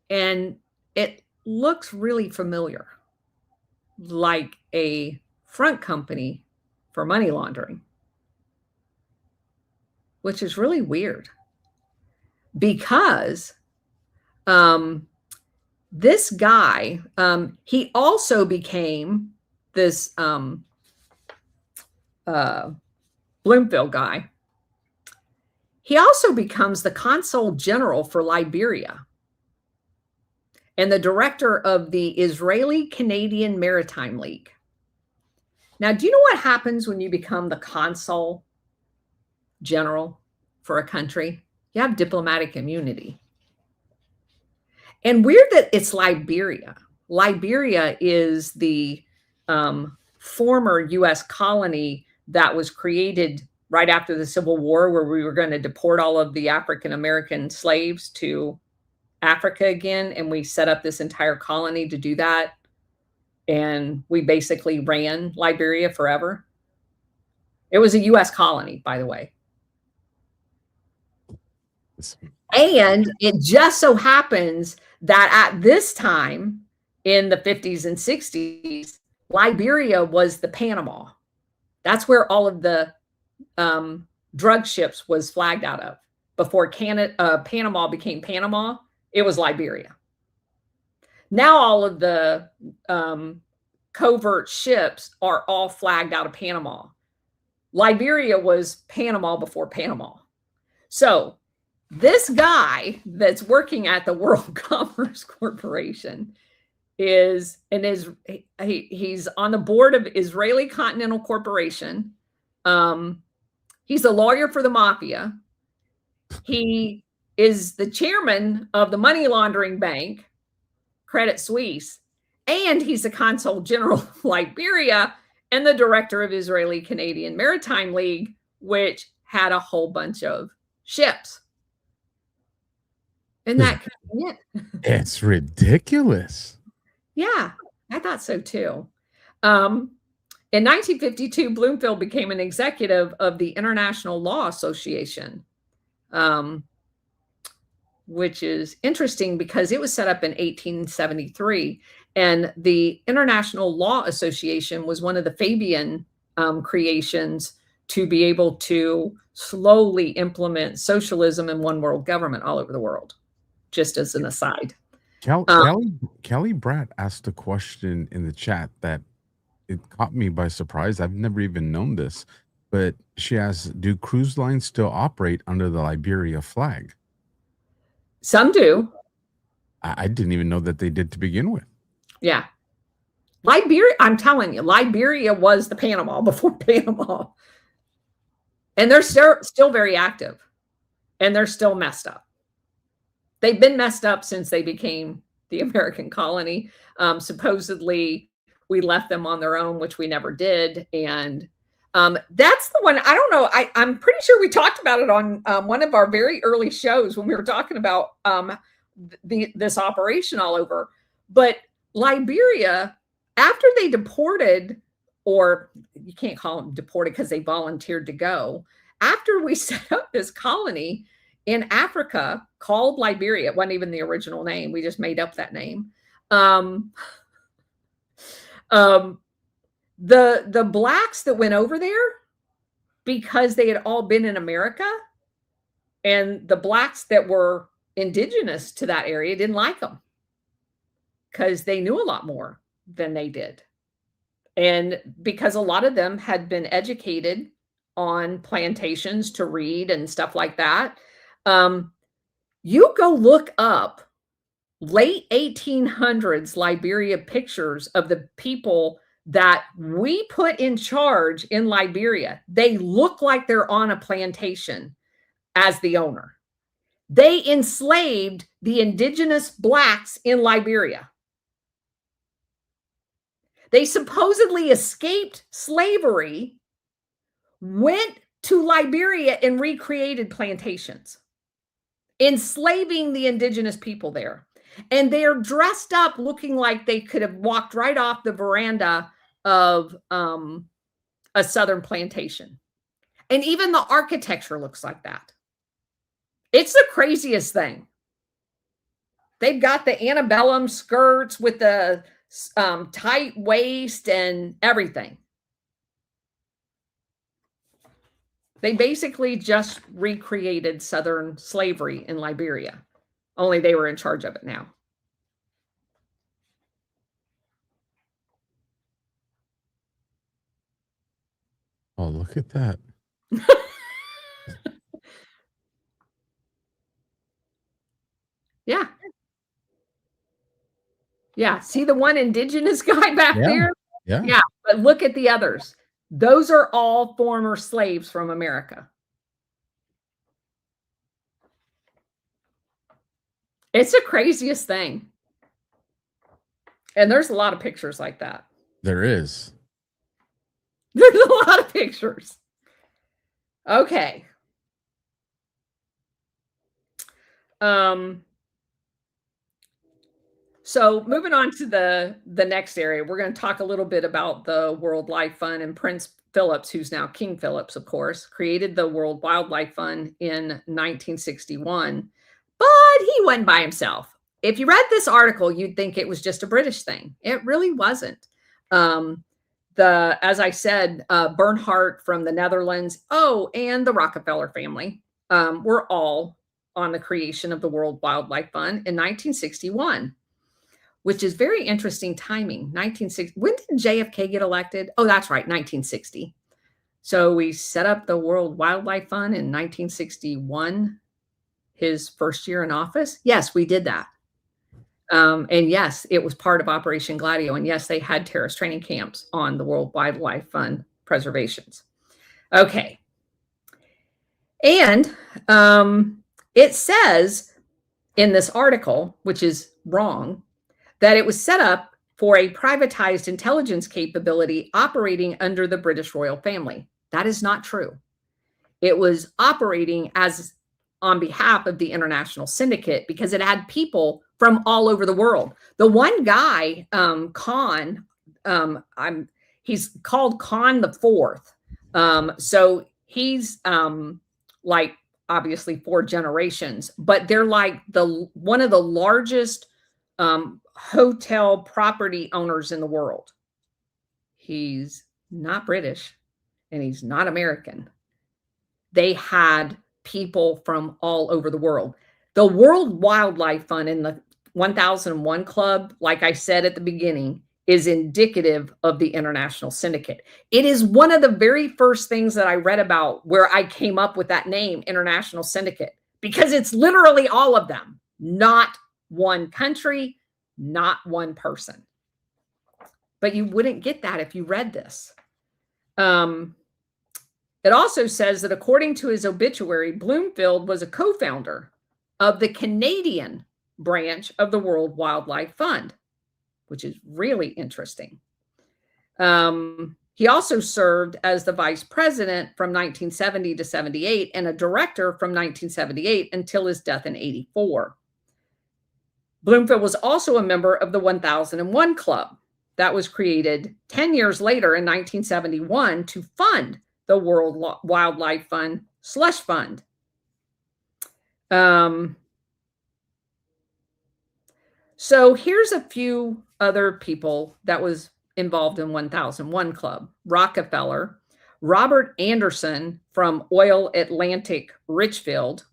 And it looks really familiar, like a front company for money laundering, which is really weird because this guy, he also became this Bloomfield guy. He also becomes the consul general for Liberia and the director of the Israeli-Canadian Maritime League. Now, do you know what happens when you become the consul general for a country? You have diplomatic immunity. And weird that it's Liberia. Liberia is the former U.S. colony that was created right after the Civil War, where we were going to deport all of the African-American slaves to Africa again. And we set up this entire colony to do that. And we basically ran Liberia forever. It was a U.S. colony, by the way. And it just so happens that at this time in the 50s and 60s, Liberia was the Panama. That's where all of the drug ships was flagged out of. Before Panama became Panama, it was Liberia. Now all of the covert ships are all flagged out of Panama. Liberia was Panama before Panama. So this guy that's working at the World Commerce Corporation he's on the board of Israeli Continental Corporation. He's a lawyer for the mafia. He is the chairman of the money laundering bank, Credit Suisse, and he's the consul general of Liberia and the director of Israeli Canadian Maritime League, which had a whole bunch of ships. Isn't that convenient? It's ridiculous. Yeah, I thought so too. In 1952, Bloomfield became an executive of the International Law Association, which is interesting because it was set up in 1873. And the International Law Association was one of the Fabian creations to be able to slowly implement socialism and one world government all over the world, just as an aside. Kelly Bratt asked a question in the chat that it caught me by surprise. I've never even known this, but she asks, do cruise lines still operate under the Liberia flag? Some do. I didn't even know that they did to begin with. Yeah. Liberia, I'm telling you, Liberia was the Panama before Panama. And they're still very active. And they're still messed up. they've been messed up since they became the American colony. Supposedly, we left them on their own, which we never did. And that's the one. I don't know. I'm pretty sure we talked about it on one of our very early shows when we were talking about this operation all over. But Liberia, after they deported, or you can't call them deported because they volunteered to go, after we set up this colony in Africa called Liberia, it wasn't even the original name. We just made up that name. The blacks that went over there, because they had all been in America, and the blacks that were indigenous to that area didn't like them because they knew a lot more than they did. And because a lot of them had been educated on plantations to read and stuff like that. You go look up late 1800s Liberia pictures of the people that we put in charge in Liberia. They look like they're on a plantation as the owner. They enslaved the indigenous blacks in Liberia. They supposedly escaped slavery, went to Liberia and recreated plantations, enslaving the indigenous people there. And they're dressed up looking like they could have walked right off the veranda of a southern plantation. And even the architecture looks like that. It's the craziest thing. They've got the antebellum skirts with the tight waist and everything. They basically just recreated Southern slavery in Liberia, only they were in charge of it now. Oh, look at that. Yeah. Yeah. See the one indigenous guy back there? Yeah. Yeah. But look at the others. Those are all former slaves from America. It's the craziest thing. And there's a lot of pictures like that. There is. There's a lot of pictures. Okay. So moving on to the next area, we're going to talk a little bit about the World Life Fund. And Prince Phillips, who's now King Phillips, of course, created the World Wildlife Fund in 1961, but he went by himself. If you read this article, you'd think it was just a British thing. It really wasn't. As I said, Bernhardt from the Netherlands, and the Rockefeller family were all on the creation of the World Wildlife Fund in 1961. Which is very interesting timing. 1960. When did JFK get elected? Oh, that's right, 1960. So we set up the World Wildlife Fund in 1961, his first year in office. Yes, we did that. And yes, it was part of Operation Gladio. And yes, they had terrorist training camps on the World Wildlife Fund preservations. Okay. And it says in this article, which is wrong, that it was set up for a privatized intelligence capability operating under the British royal family. That is not true. It was operating as on behalf of the international syndicate because it had people from all over the world. The one guy, Khan, he's called Khan the Fourth. So he's like obviously 4 generations, but they're like one of the largest hotel property owners in the world. He's not British and he's not American. They had people from all over the world. The World Wildlife Fund in the 1001 Club, like I said at the beginning, is indicative of the international syndicate. It is one of the very first things that I read about where I came up with that name, international syndicate, because it's literally all of them, not one country, not one person. But you wouldn't get that if you read this. It also says that according to his obituary, Bloomfield was a co-founder of the Canadian branch of the World Wildlife Fund, which is really interesting. He also served as the vice president from 1970 to 78 and a director from 1978 until his death in 84. Bloomfield was also a member of the 1001 Club that was created 10 years later in 1971 to fund the World Wildlife Fund slush fund. So here's a few other people that was involved in 1001 Club. Rockefeller, Robert Anderson from Oil Atlantic Richfield,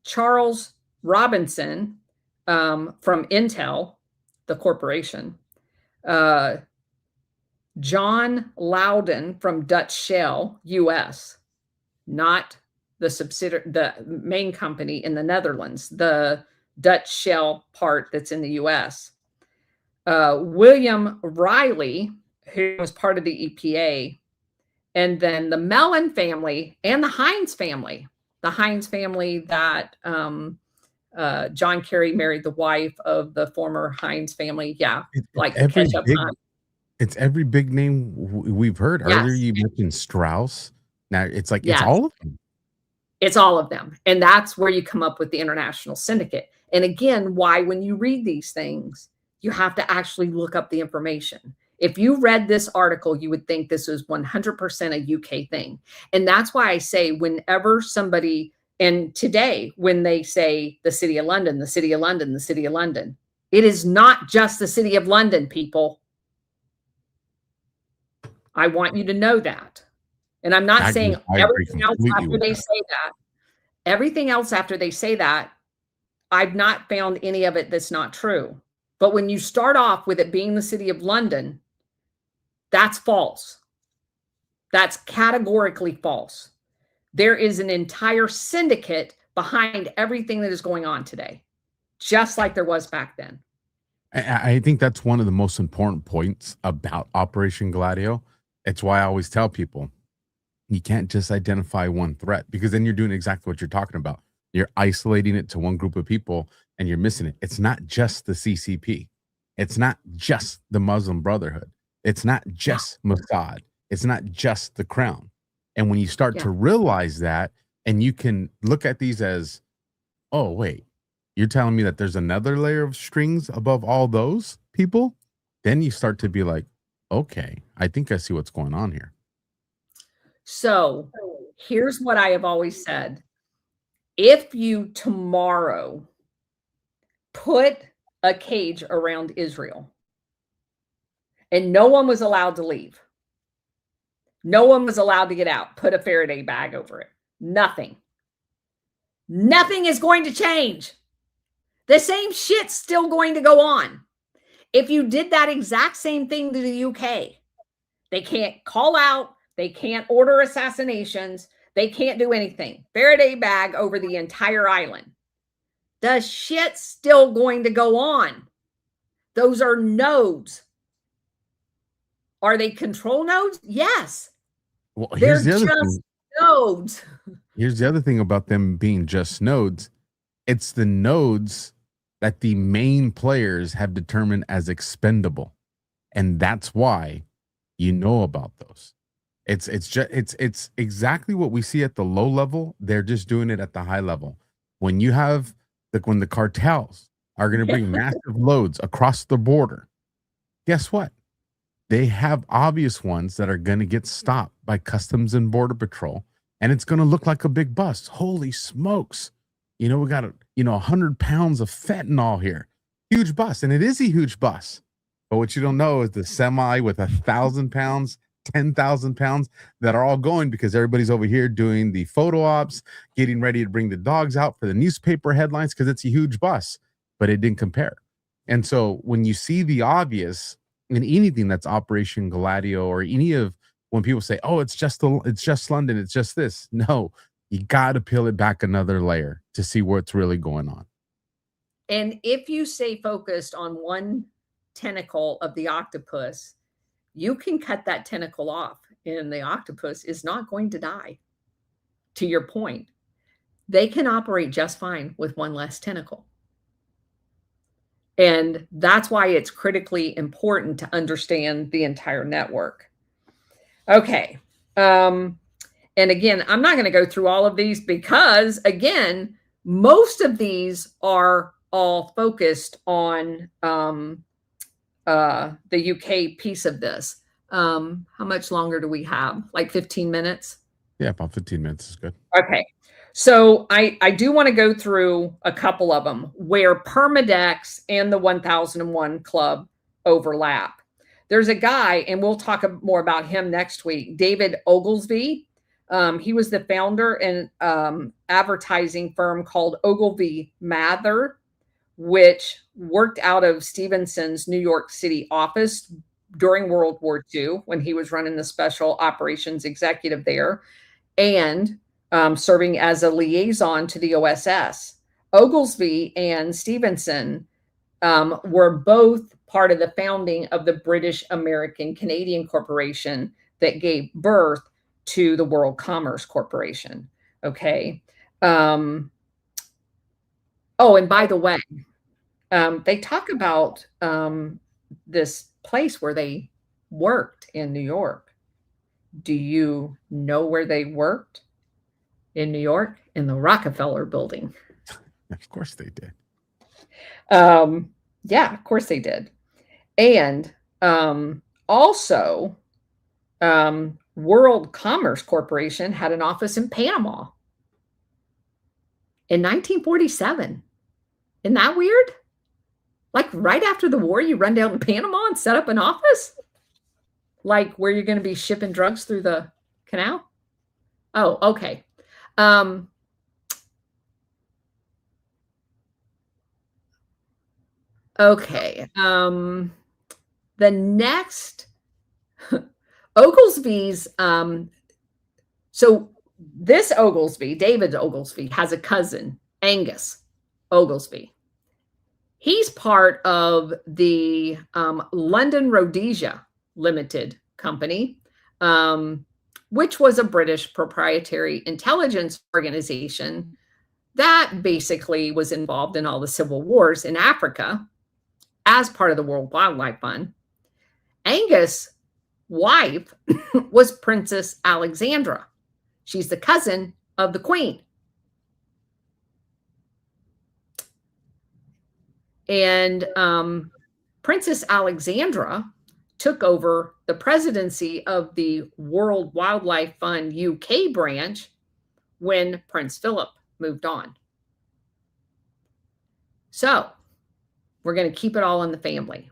Charles Robinson from Intel, the corporation, John Loudon from Dutch Shell, US, not the subsidiary, the main company in the Netherlands, the Dutch Shell part that's in the US. William Riley, who was part of the EPA, and then the Mellon family and the Heinz family that John Kerry married the wife of the former Heinz family. Yeah, like ketchup. It's every big name we've heard. Yes. Earlier you mentioned Strauss. Now it's like, yes. It's all of them. It's all of them. And that's where you come up with the international syndicate. And again, why when you read these things, you have to actually look up the information. If you read this article, you would think this is 100% a UK thing. And that's why I say whenever somebody, and today when they say the City of London, the City of London, the City of London, it is not just the City of London, people. I want you to know that. And I'm not saying everything else after they say that. Everything else after they say that, I've not found any of it that's not true. But when you start off with it being the City of London, that's false. That's categorically false. There is an entire syndicate behind everything that is going on today, just like there was back then. I think that's one of the most important points about Operation Gladio. It's why I always tell people, you can't just identify one threat, because then you're doing exactly what you're talking about. You're isolating it to one group of people and you're missing it. It's not just the CCP. It's not just the Muslim Brotherhood. It's not just Mossad. It's not just the Crown. And when you start to realize that, and you can look at these as, oh, wait, you're telling me that there's another layer of strings above all those people? Then you start to be like, okay, I think I see what's going on here. So here's what I have always said. If you tomorrow put a cage around Israel and no one was allowed to leave, no one was allowed to get out, put a Faraday bag over it, nothing is going to change. The same shit's still going to go on. If you did that exact same thing to the UK, they can't call out, they can't order assassinations, they can't do anything. Faraday bag over the entire island. The shit's still going to go on. Those are nodes. Are they control nodes? Yes. Well, here's the other thing. Nodes. Here's the other thing about them being just nodes. It's the nodes that the main players have determined as expendable. And that's why you know about those. It's exactly what we see at the low level. They're just doing it at the high level. When you have when the cartels are going to bring massive loads across the border, guess what? They have obvious ones that are going to get stopped by Customs and Border Patrol, and it's going to look like a big bust. Holy smokes. We got 100 pounds of fentanyl here. Huge bust. And it is a huge bust. But what you don't know is the semi with 1,000 pounds, 10,000 pounds that are all going because everybody's over here doing the photo ops, getting ready to bring the dogs out for the newspaper headlines because it's a huge bus, but it didn't compare. And so when you see the obvious in anything that's Operation Gladio, or any of when people say, oh, it's just London, it's just this. No, you got to peel it back another layer to see what's really going on. And if you stay focused on one tentacle of the octopus, you can cut that tentacle off and the octopus is not going to die. To your point, they can operate just fine with one less tentacle. And that's why it's critically important to understand the entire network. Okay. And again, I'm not going to go through all of these because, again, most of these are all focused on the UK piece of this. How much longer do we have? Like 15 minutes? Yeah, about 15 minutes is good. Okay. So I do want to go through a couple of them where Permindex and the 1001 Club overlap. There's a guy, and we'll talk more about him next week, David Oglesby. He was the founder and advertising firm called Ogilvy Mather, which worked out of Stevenson's New York City office during World War II when he was running the special operations executive there, and serving as a liaison to the OSS. Oglesby and Stevenson were both part of the founding of the British American Canadian Corporation that gave birth to the World Commerce Corporation. Okay. Oh, and by the way, they talk about this place where they worked in New York. Do you know where they worked in New York? In the Rockefeller Building. Of course they did. Yeah, of course they did. And also, World Commerce Corporation had an office in Panama in 1947. Isn't that weird? Like right after the war, you run down to Panama and set up an office? Like where you're going to be shipping drugs through the canal? Oh, okay. Okay. The next Oglesby's, so this Oglesby, David Oglesby, has a cousin, Angus Oglesby. He's part of the London Rhodesia Limited Company, which was a British proprietary intelligence organization that basically was involved in all the civil wars in Africa as part of the World Wildlife Fund. Angus' wife was Princess Alexandra. She's the cousin of the Queen. And Princess Alexandra took over the presidency of the World Wildlife Fund UK branch when Prince Philip moved on. So we're going to keep it all in the family.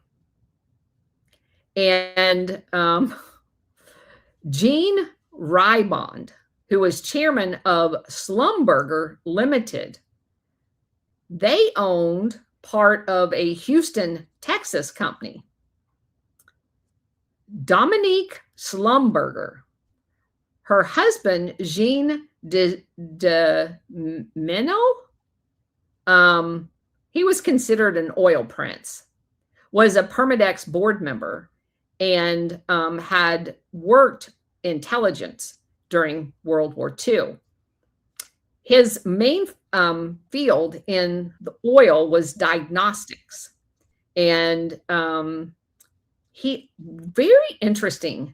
And Gene Rybond, who was chairman of Schlumberger Limited, they owned part of a Houston, Texas company. Dominique Schlumberger, her husband, Jean de Minot, he was considered an oil prince, was a Permindex board member, and had worked intelligence during World War II. His main field in the oil was diagnostics. And he, very interesting,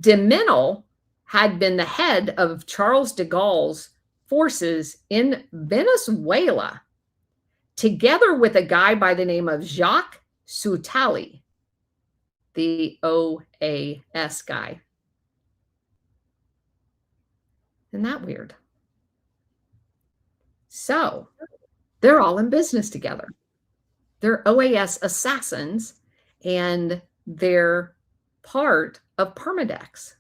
de Minot had been the head of Charles de Gaulle's forces in Venezuela, together with a guy by the name of Jacques Soutali, the OAS guy. Isn't that weird? So they're all in business together. They're OAS assassins, and they're part of Permindex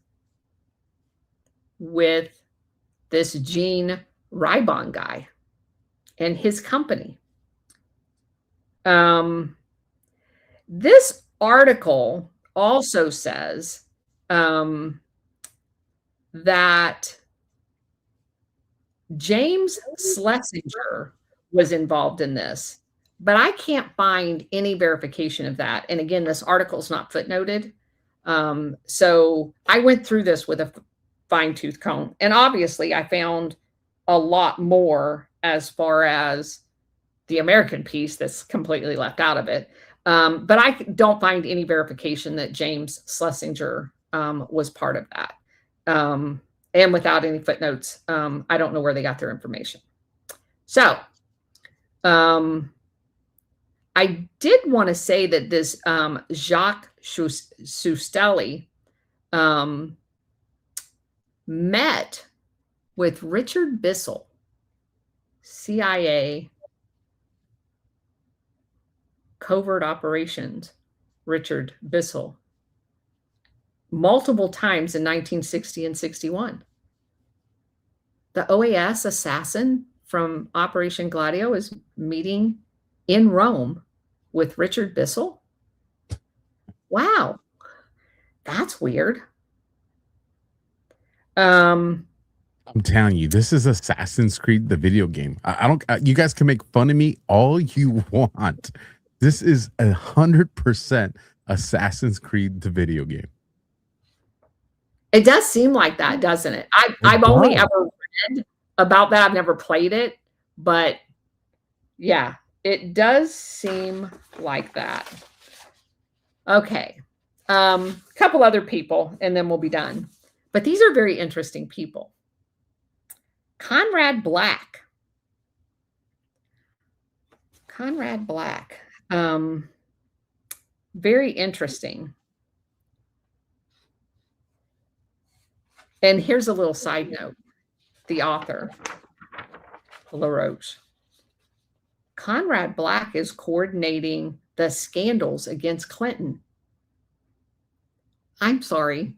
with this Gene Rybond guy and his company. This article also says that James Schlesinger was involved in this, but I can't find any verification of that. And again, this article is not footnoted. So I went through this with a fine-tooth comb, and obviously I found a lot more as far as the American piece that's completely left out of it. But I don't find any verification that James Schlesinger was part of that. And without any footnotes, I don't know where they got their information. So I did want to say that this Jacques Sustelli met with Richard Bissell, CIA covert operations, Richard Bissell, multiple times in 1960 and 61. The OAS assassin from Operation Gladio is meeting in Rome with Richard Bissell. Wow, that's weird. I'm telling you, this is Assassin's Creed, the video game. I don't. You guys can make fun of me all you want. This is 100% Assassin's Creed, the video game. It does seem like that, doesn't it? I've only ever read about that. I've never played it, but yeah, it does seem like that. Okay, couple other people, and then we'll be done. But these are very interesting people. Conrad Black. Very interesting. And here's a little side note. The author, LaRoche. Conrad Black is coordinating the scandals against Clinton. I'm sorry,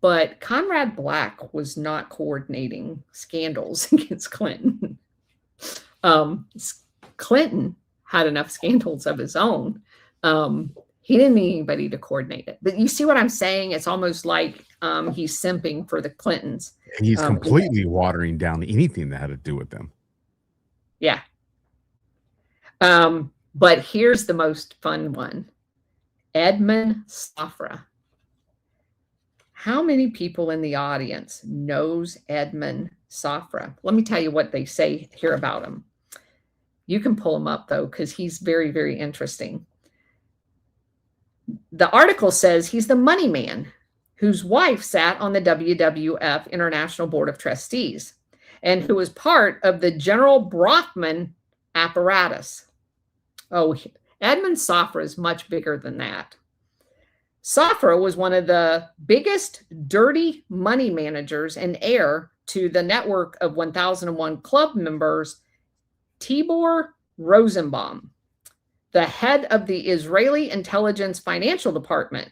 but Conrad Black was not coordinating scandals against Clinton. Clinton had enough scandals of his own. He didn't need anybody to coordinate it. But you see what I'm saying? It's almost like he's simping for the Clintons. He's completely watering down anything that had to do with them. Yeah. But here's the most fun one. Edmund Safra. How many people in the audience knows Edmund Safra? Let me tell you what they say here about him. You can pull him up, though, because he's very, very interesting. The article says he's the money man whose wife sat on the WWF International Board of Trustees and who was part of the General Brothman apparatus. Oh, Edmund Safra is much bigger than that. Safra was one of the biggest dirty money managers and heir to the network of 1001 Club members, Tibor Rosenbaum, the head of the Israeli Intelligence Financial Department,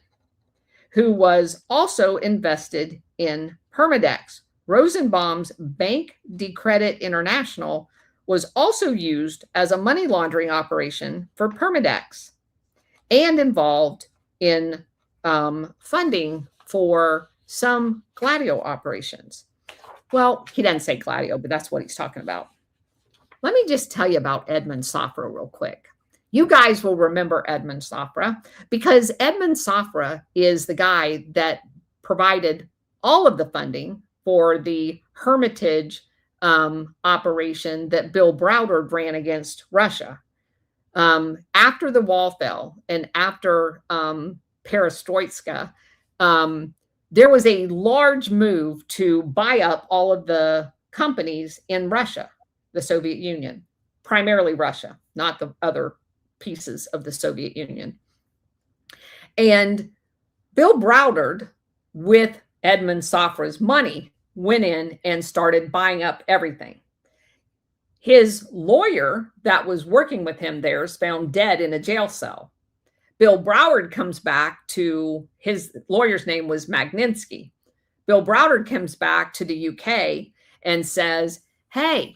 who was also invested in Permindex. Rosenbaum's Bank de Credit International was also used as a money laundering operation for Permindex and involved in funding for some Gladio operations. Well, he doesn't say Gladio, but that's what he's talking about. Let me just tell you about Edmund Safra real quick. You guys will remember Edmund Safra because Edmund Safra is the guy that provided all of the funding for the Hermitage operation that Bill Browder ran against Russia. After the wall fell and after perestroika, there was a large move to buy up all of the companies in Russia, the Soviet Union, primarily Russia, not the other pieces of the Soviet Union. And Bill Browder, with Edmund Safra's money, went in and started buying up everything. His lawyer that was working with him there is found dead in a jail cell. Bill Browder comes back to, his lawyer's name was Magnitsky. Bill Browder comes back to the UK and says, hey,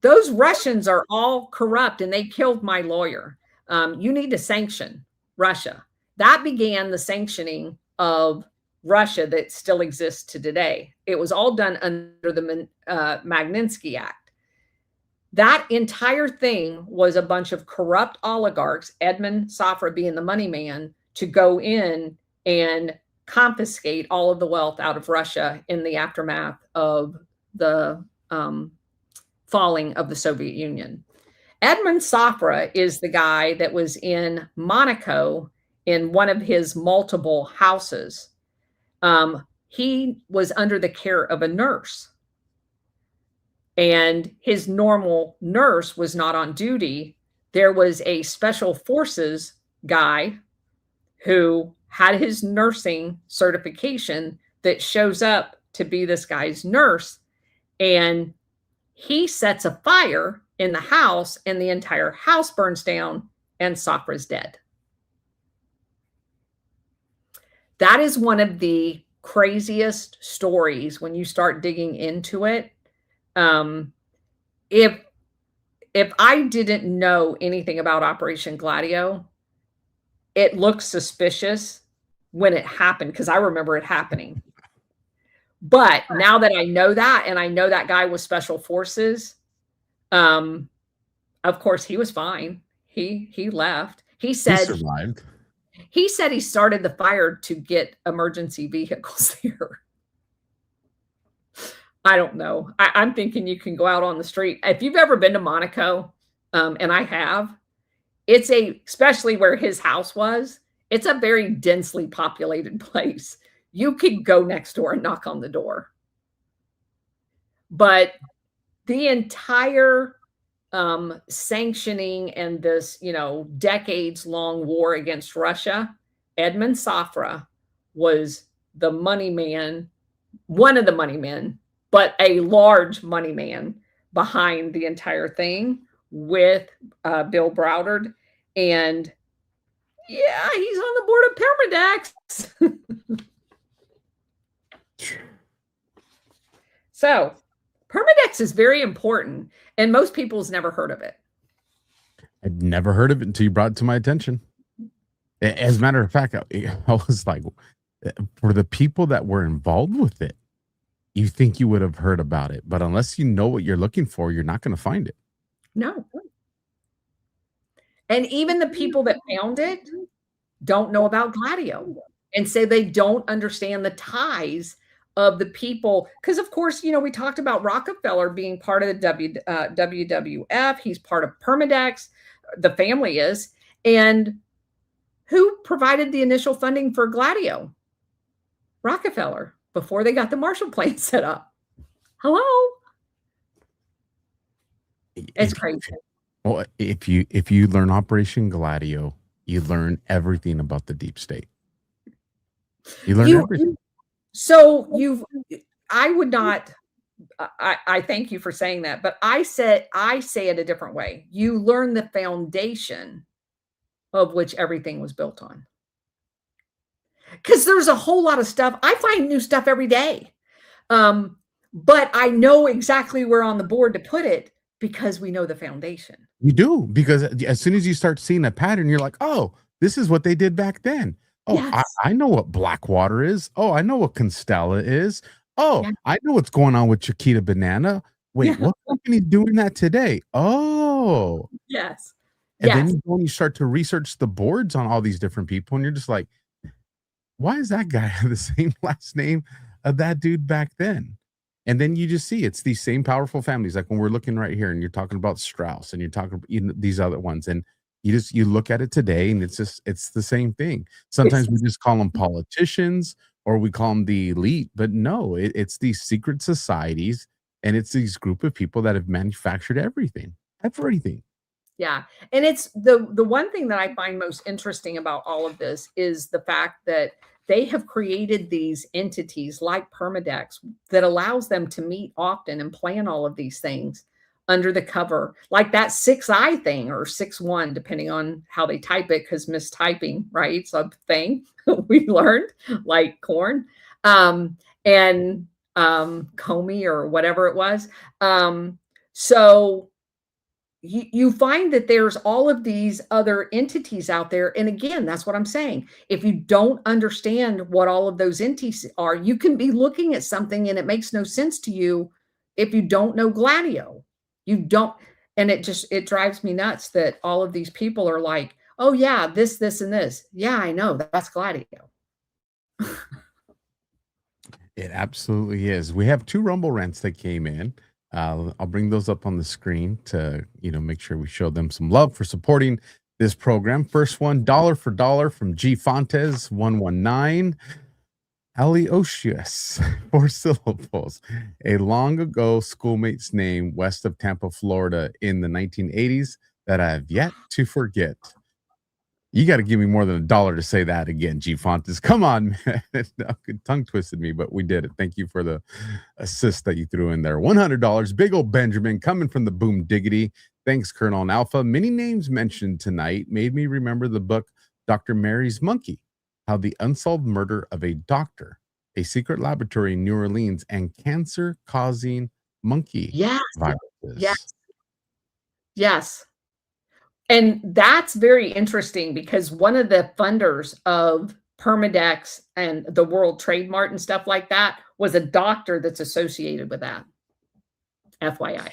those Russians are all corrupt and they killed my lawyer. You need to sanction Russia. That began the sanctioning of Russia that still exists to today. It was all done under the Magnitsky Act. That entire thing was a bunch of corrupt oligarchs, Edmund Safra being the money man, to go in and confiscate all of the wealth out of Russia in the aftermath of the falling of the Soviet Union. Edmund Safra is the guy that was in Monaco in one of his multiple houses. He was under the care of a nurse, and his normal nurse was not on duty. There was a special forces guy who had his nursing certification that shows up to be this guy's nurse, and he sets a fire in the house, and the entire house burns down, and Safra's dead. That is one of the craziest stories when you start digging into it. If I didn't know anything about Operation Gladio, it looked suspicious when it happened because I remember it happening. But now that I know that, and I know that guy was Special Forces, of course he was fine. He left. He said He survived. He said he started the fire to get emergency vehicles there. I don't know. I'm thinking you can go out on the street. If you've ever been to Monaco, and I have, especially where his house was, it's a very densely populated place. You could go next door and knock on the door. But the entire sanctioning and this, decades-long war against Russia, Edmund Safra was the money man, one of the money men, but a large money man behind the entire thing with Bill Browder. And yeah, he's on the board of Permindex. So Permindex is very important, and most people's never heard of it. I'd never heard of it until you brought it to my attention. As a matter of fact, I was like, for the people that were involved with it, you think you would have heard about it, but unless you know what you're looking for, you're not going to find it. No. And even the people that found it don't know about Gladio and say they don't understand the ties of the people. Because, of course, we talked about Rockefeller being part of the WWF. He's part of Permindex. The family is. And who provided the initial funding for Gladio? Rockefeller, before they got the Marshall Plan set up. Hello? It's crazy. Well, if you learn Operation Gladio, you learn everything about the deep state. You learn everything. So I would not, I thank you for saying that, but I say it a different way. You learn the foundation of which everything was built on. Because there's a whole lot of stuff. I find new stuff every day. But I know exactly where on the board to put it because we know the foundation. You do, because as soon as you start seeing a pattern, you're like, oh, this is what they did back then. Oh, yes. I know what Blackwater is. Oh, I know what Constella is. Oh, yeah. I know what's going on with Chiquita Banana. Wait, what company's doing that today? Oh, yes. And then you start to research the boards on all these different people, and you're just like, why does that guy have the same last name of that dude back then? And then you just see it's these same powerful families. Like when we're looking right here and you're talking about Strauss and you're talking about these other ones. And you look at it today and it's the same thing. Sometimes we just call them politicians or we call them the elite, but no, it's these secret societies and it's these group of people that have manufactured everything. Yeah. And it's the one thing that I find most interesting about all of this is the fact that they have created these entities like Permindex that allows them to meet often and plan all of these things under the cover, like that 6I thing or 6-1, depending on how they type it, because mistyping, right? It's a thing we learned, like corn and Comey or whatever it was. So you find that there's all of these other entities out there. And again, that's what I'm saying. If you don't understand what all of those entities are, you can be looking at something and it makes no sense to you if you don't know Gladio. You don't. And it drives me nuts that all of these people are like, oh yeah, this, and this. Yeah, I know. That's Gladio. It absolutely is. We have 2 Rumble rants that came in. I'll bring those up on the screen to, make sure we show them some love for supporting this program. First one, dollar for dollar from G Fontes 119. Aleocius, 4 syllables. A long ago schoolmate's name west of Tampa, Florida in the 1980s that I have yet to forget. You got to give me more than $1 to say that again, G Fontes. Come on, man. Tongue twisted me, but we did it. Thank you for the assist that you threw in there. $100. Big old Benjamin coming from the Boom Diggity. Thanks, Colonel and Alpha. Many names mentioned tonight made me remember the book Dr. Mary's Monkey, how the unsolved murder of a doctor, a secret laboratory in New Orleans, and cancer-causing monkey viruses. Yes. And that's very interesting because one of the funders of Permindex and the World Trade Mart and stuff like that was a doctor that's associated with that. FYI.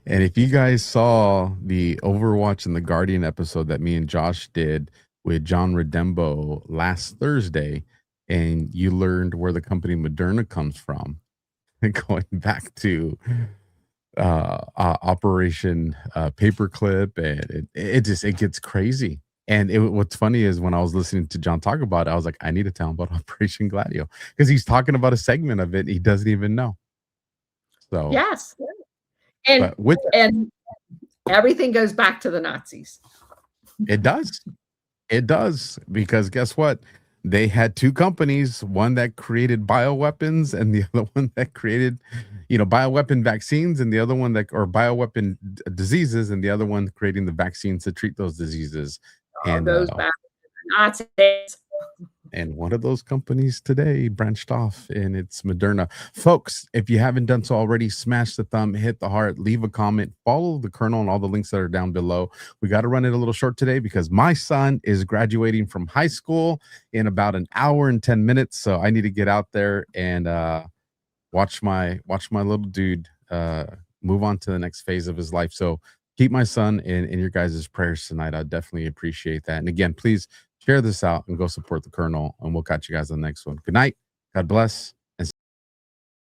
And if you guys saw the Overwatch and the Guardian episode that me and Josh did with John Redembo last Thursday, and you learned where the company Moderna comes from, going back to Operation Paperclip, and it gets crazy. And what's funny is when I was listening to John talk about it, I was like, I need to tell him about Operation Gladio, because he's talking about a segment of it he doesn't even know. So yes, and everything goes back to the Nazis. It does, because guess what? They had 2 companies, one that created bioweapons and the other one that created, bioweapon vaccines, and the other one or bioweapon diseases, and the other one creating the vaccines to treat those diseases. And goes back to the Nazis. And one of those companies today branched off, and it's Moderna. Folks, if you haven't done so already, smash the thumb, hit the heart, leave a comment, follow the Colonel and all the links that are down below. We got to run it a little short today because my son is graduating from high school in about an hour and 10 minutes. So I need to get out there and watch my little dude move on to the next phase of his life. So keep my son in your guys' prayers tonight. I definitely appreciate that. And again, please share this out and go support the Colonel, and we'll catch you guys on the next one. Good night. God bless.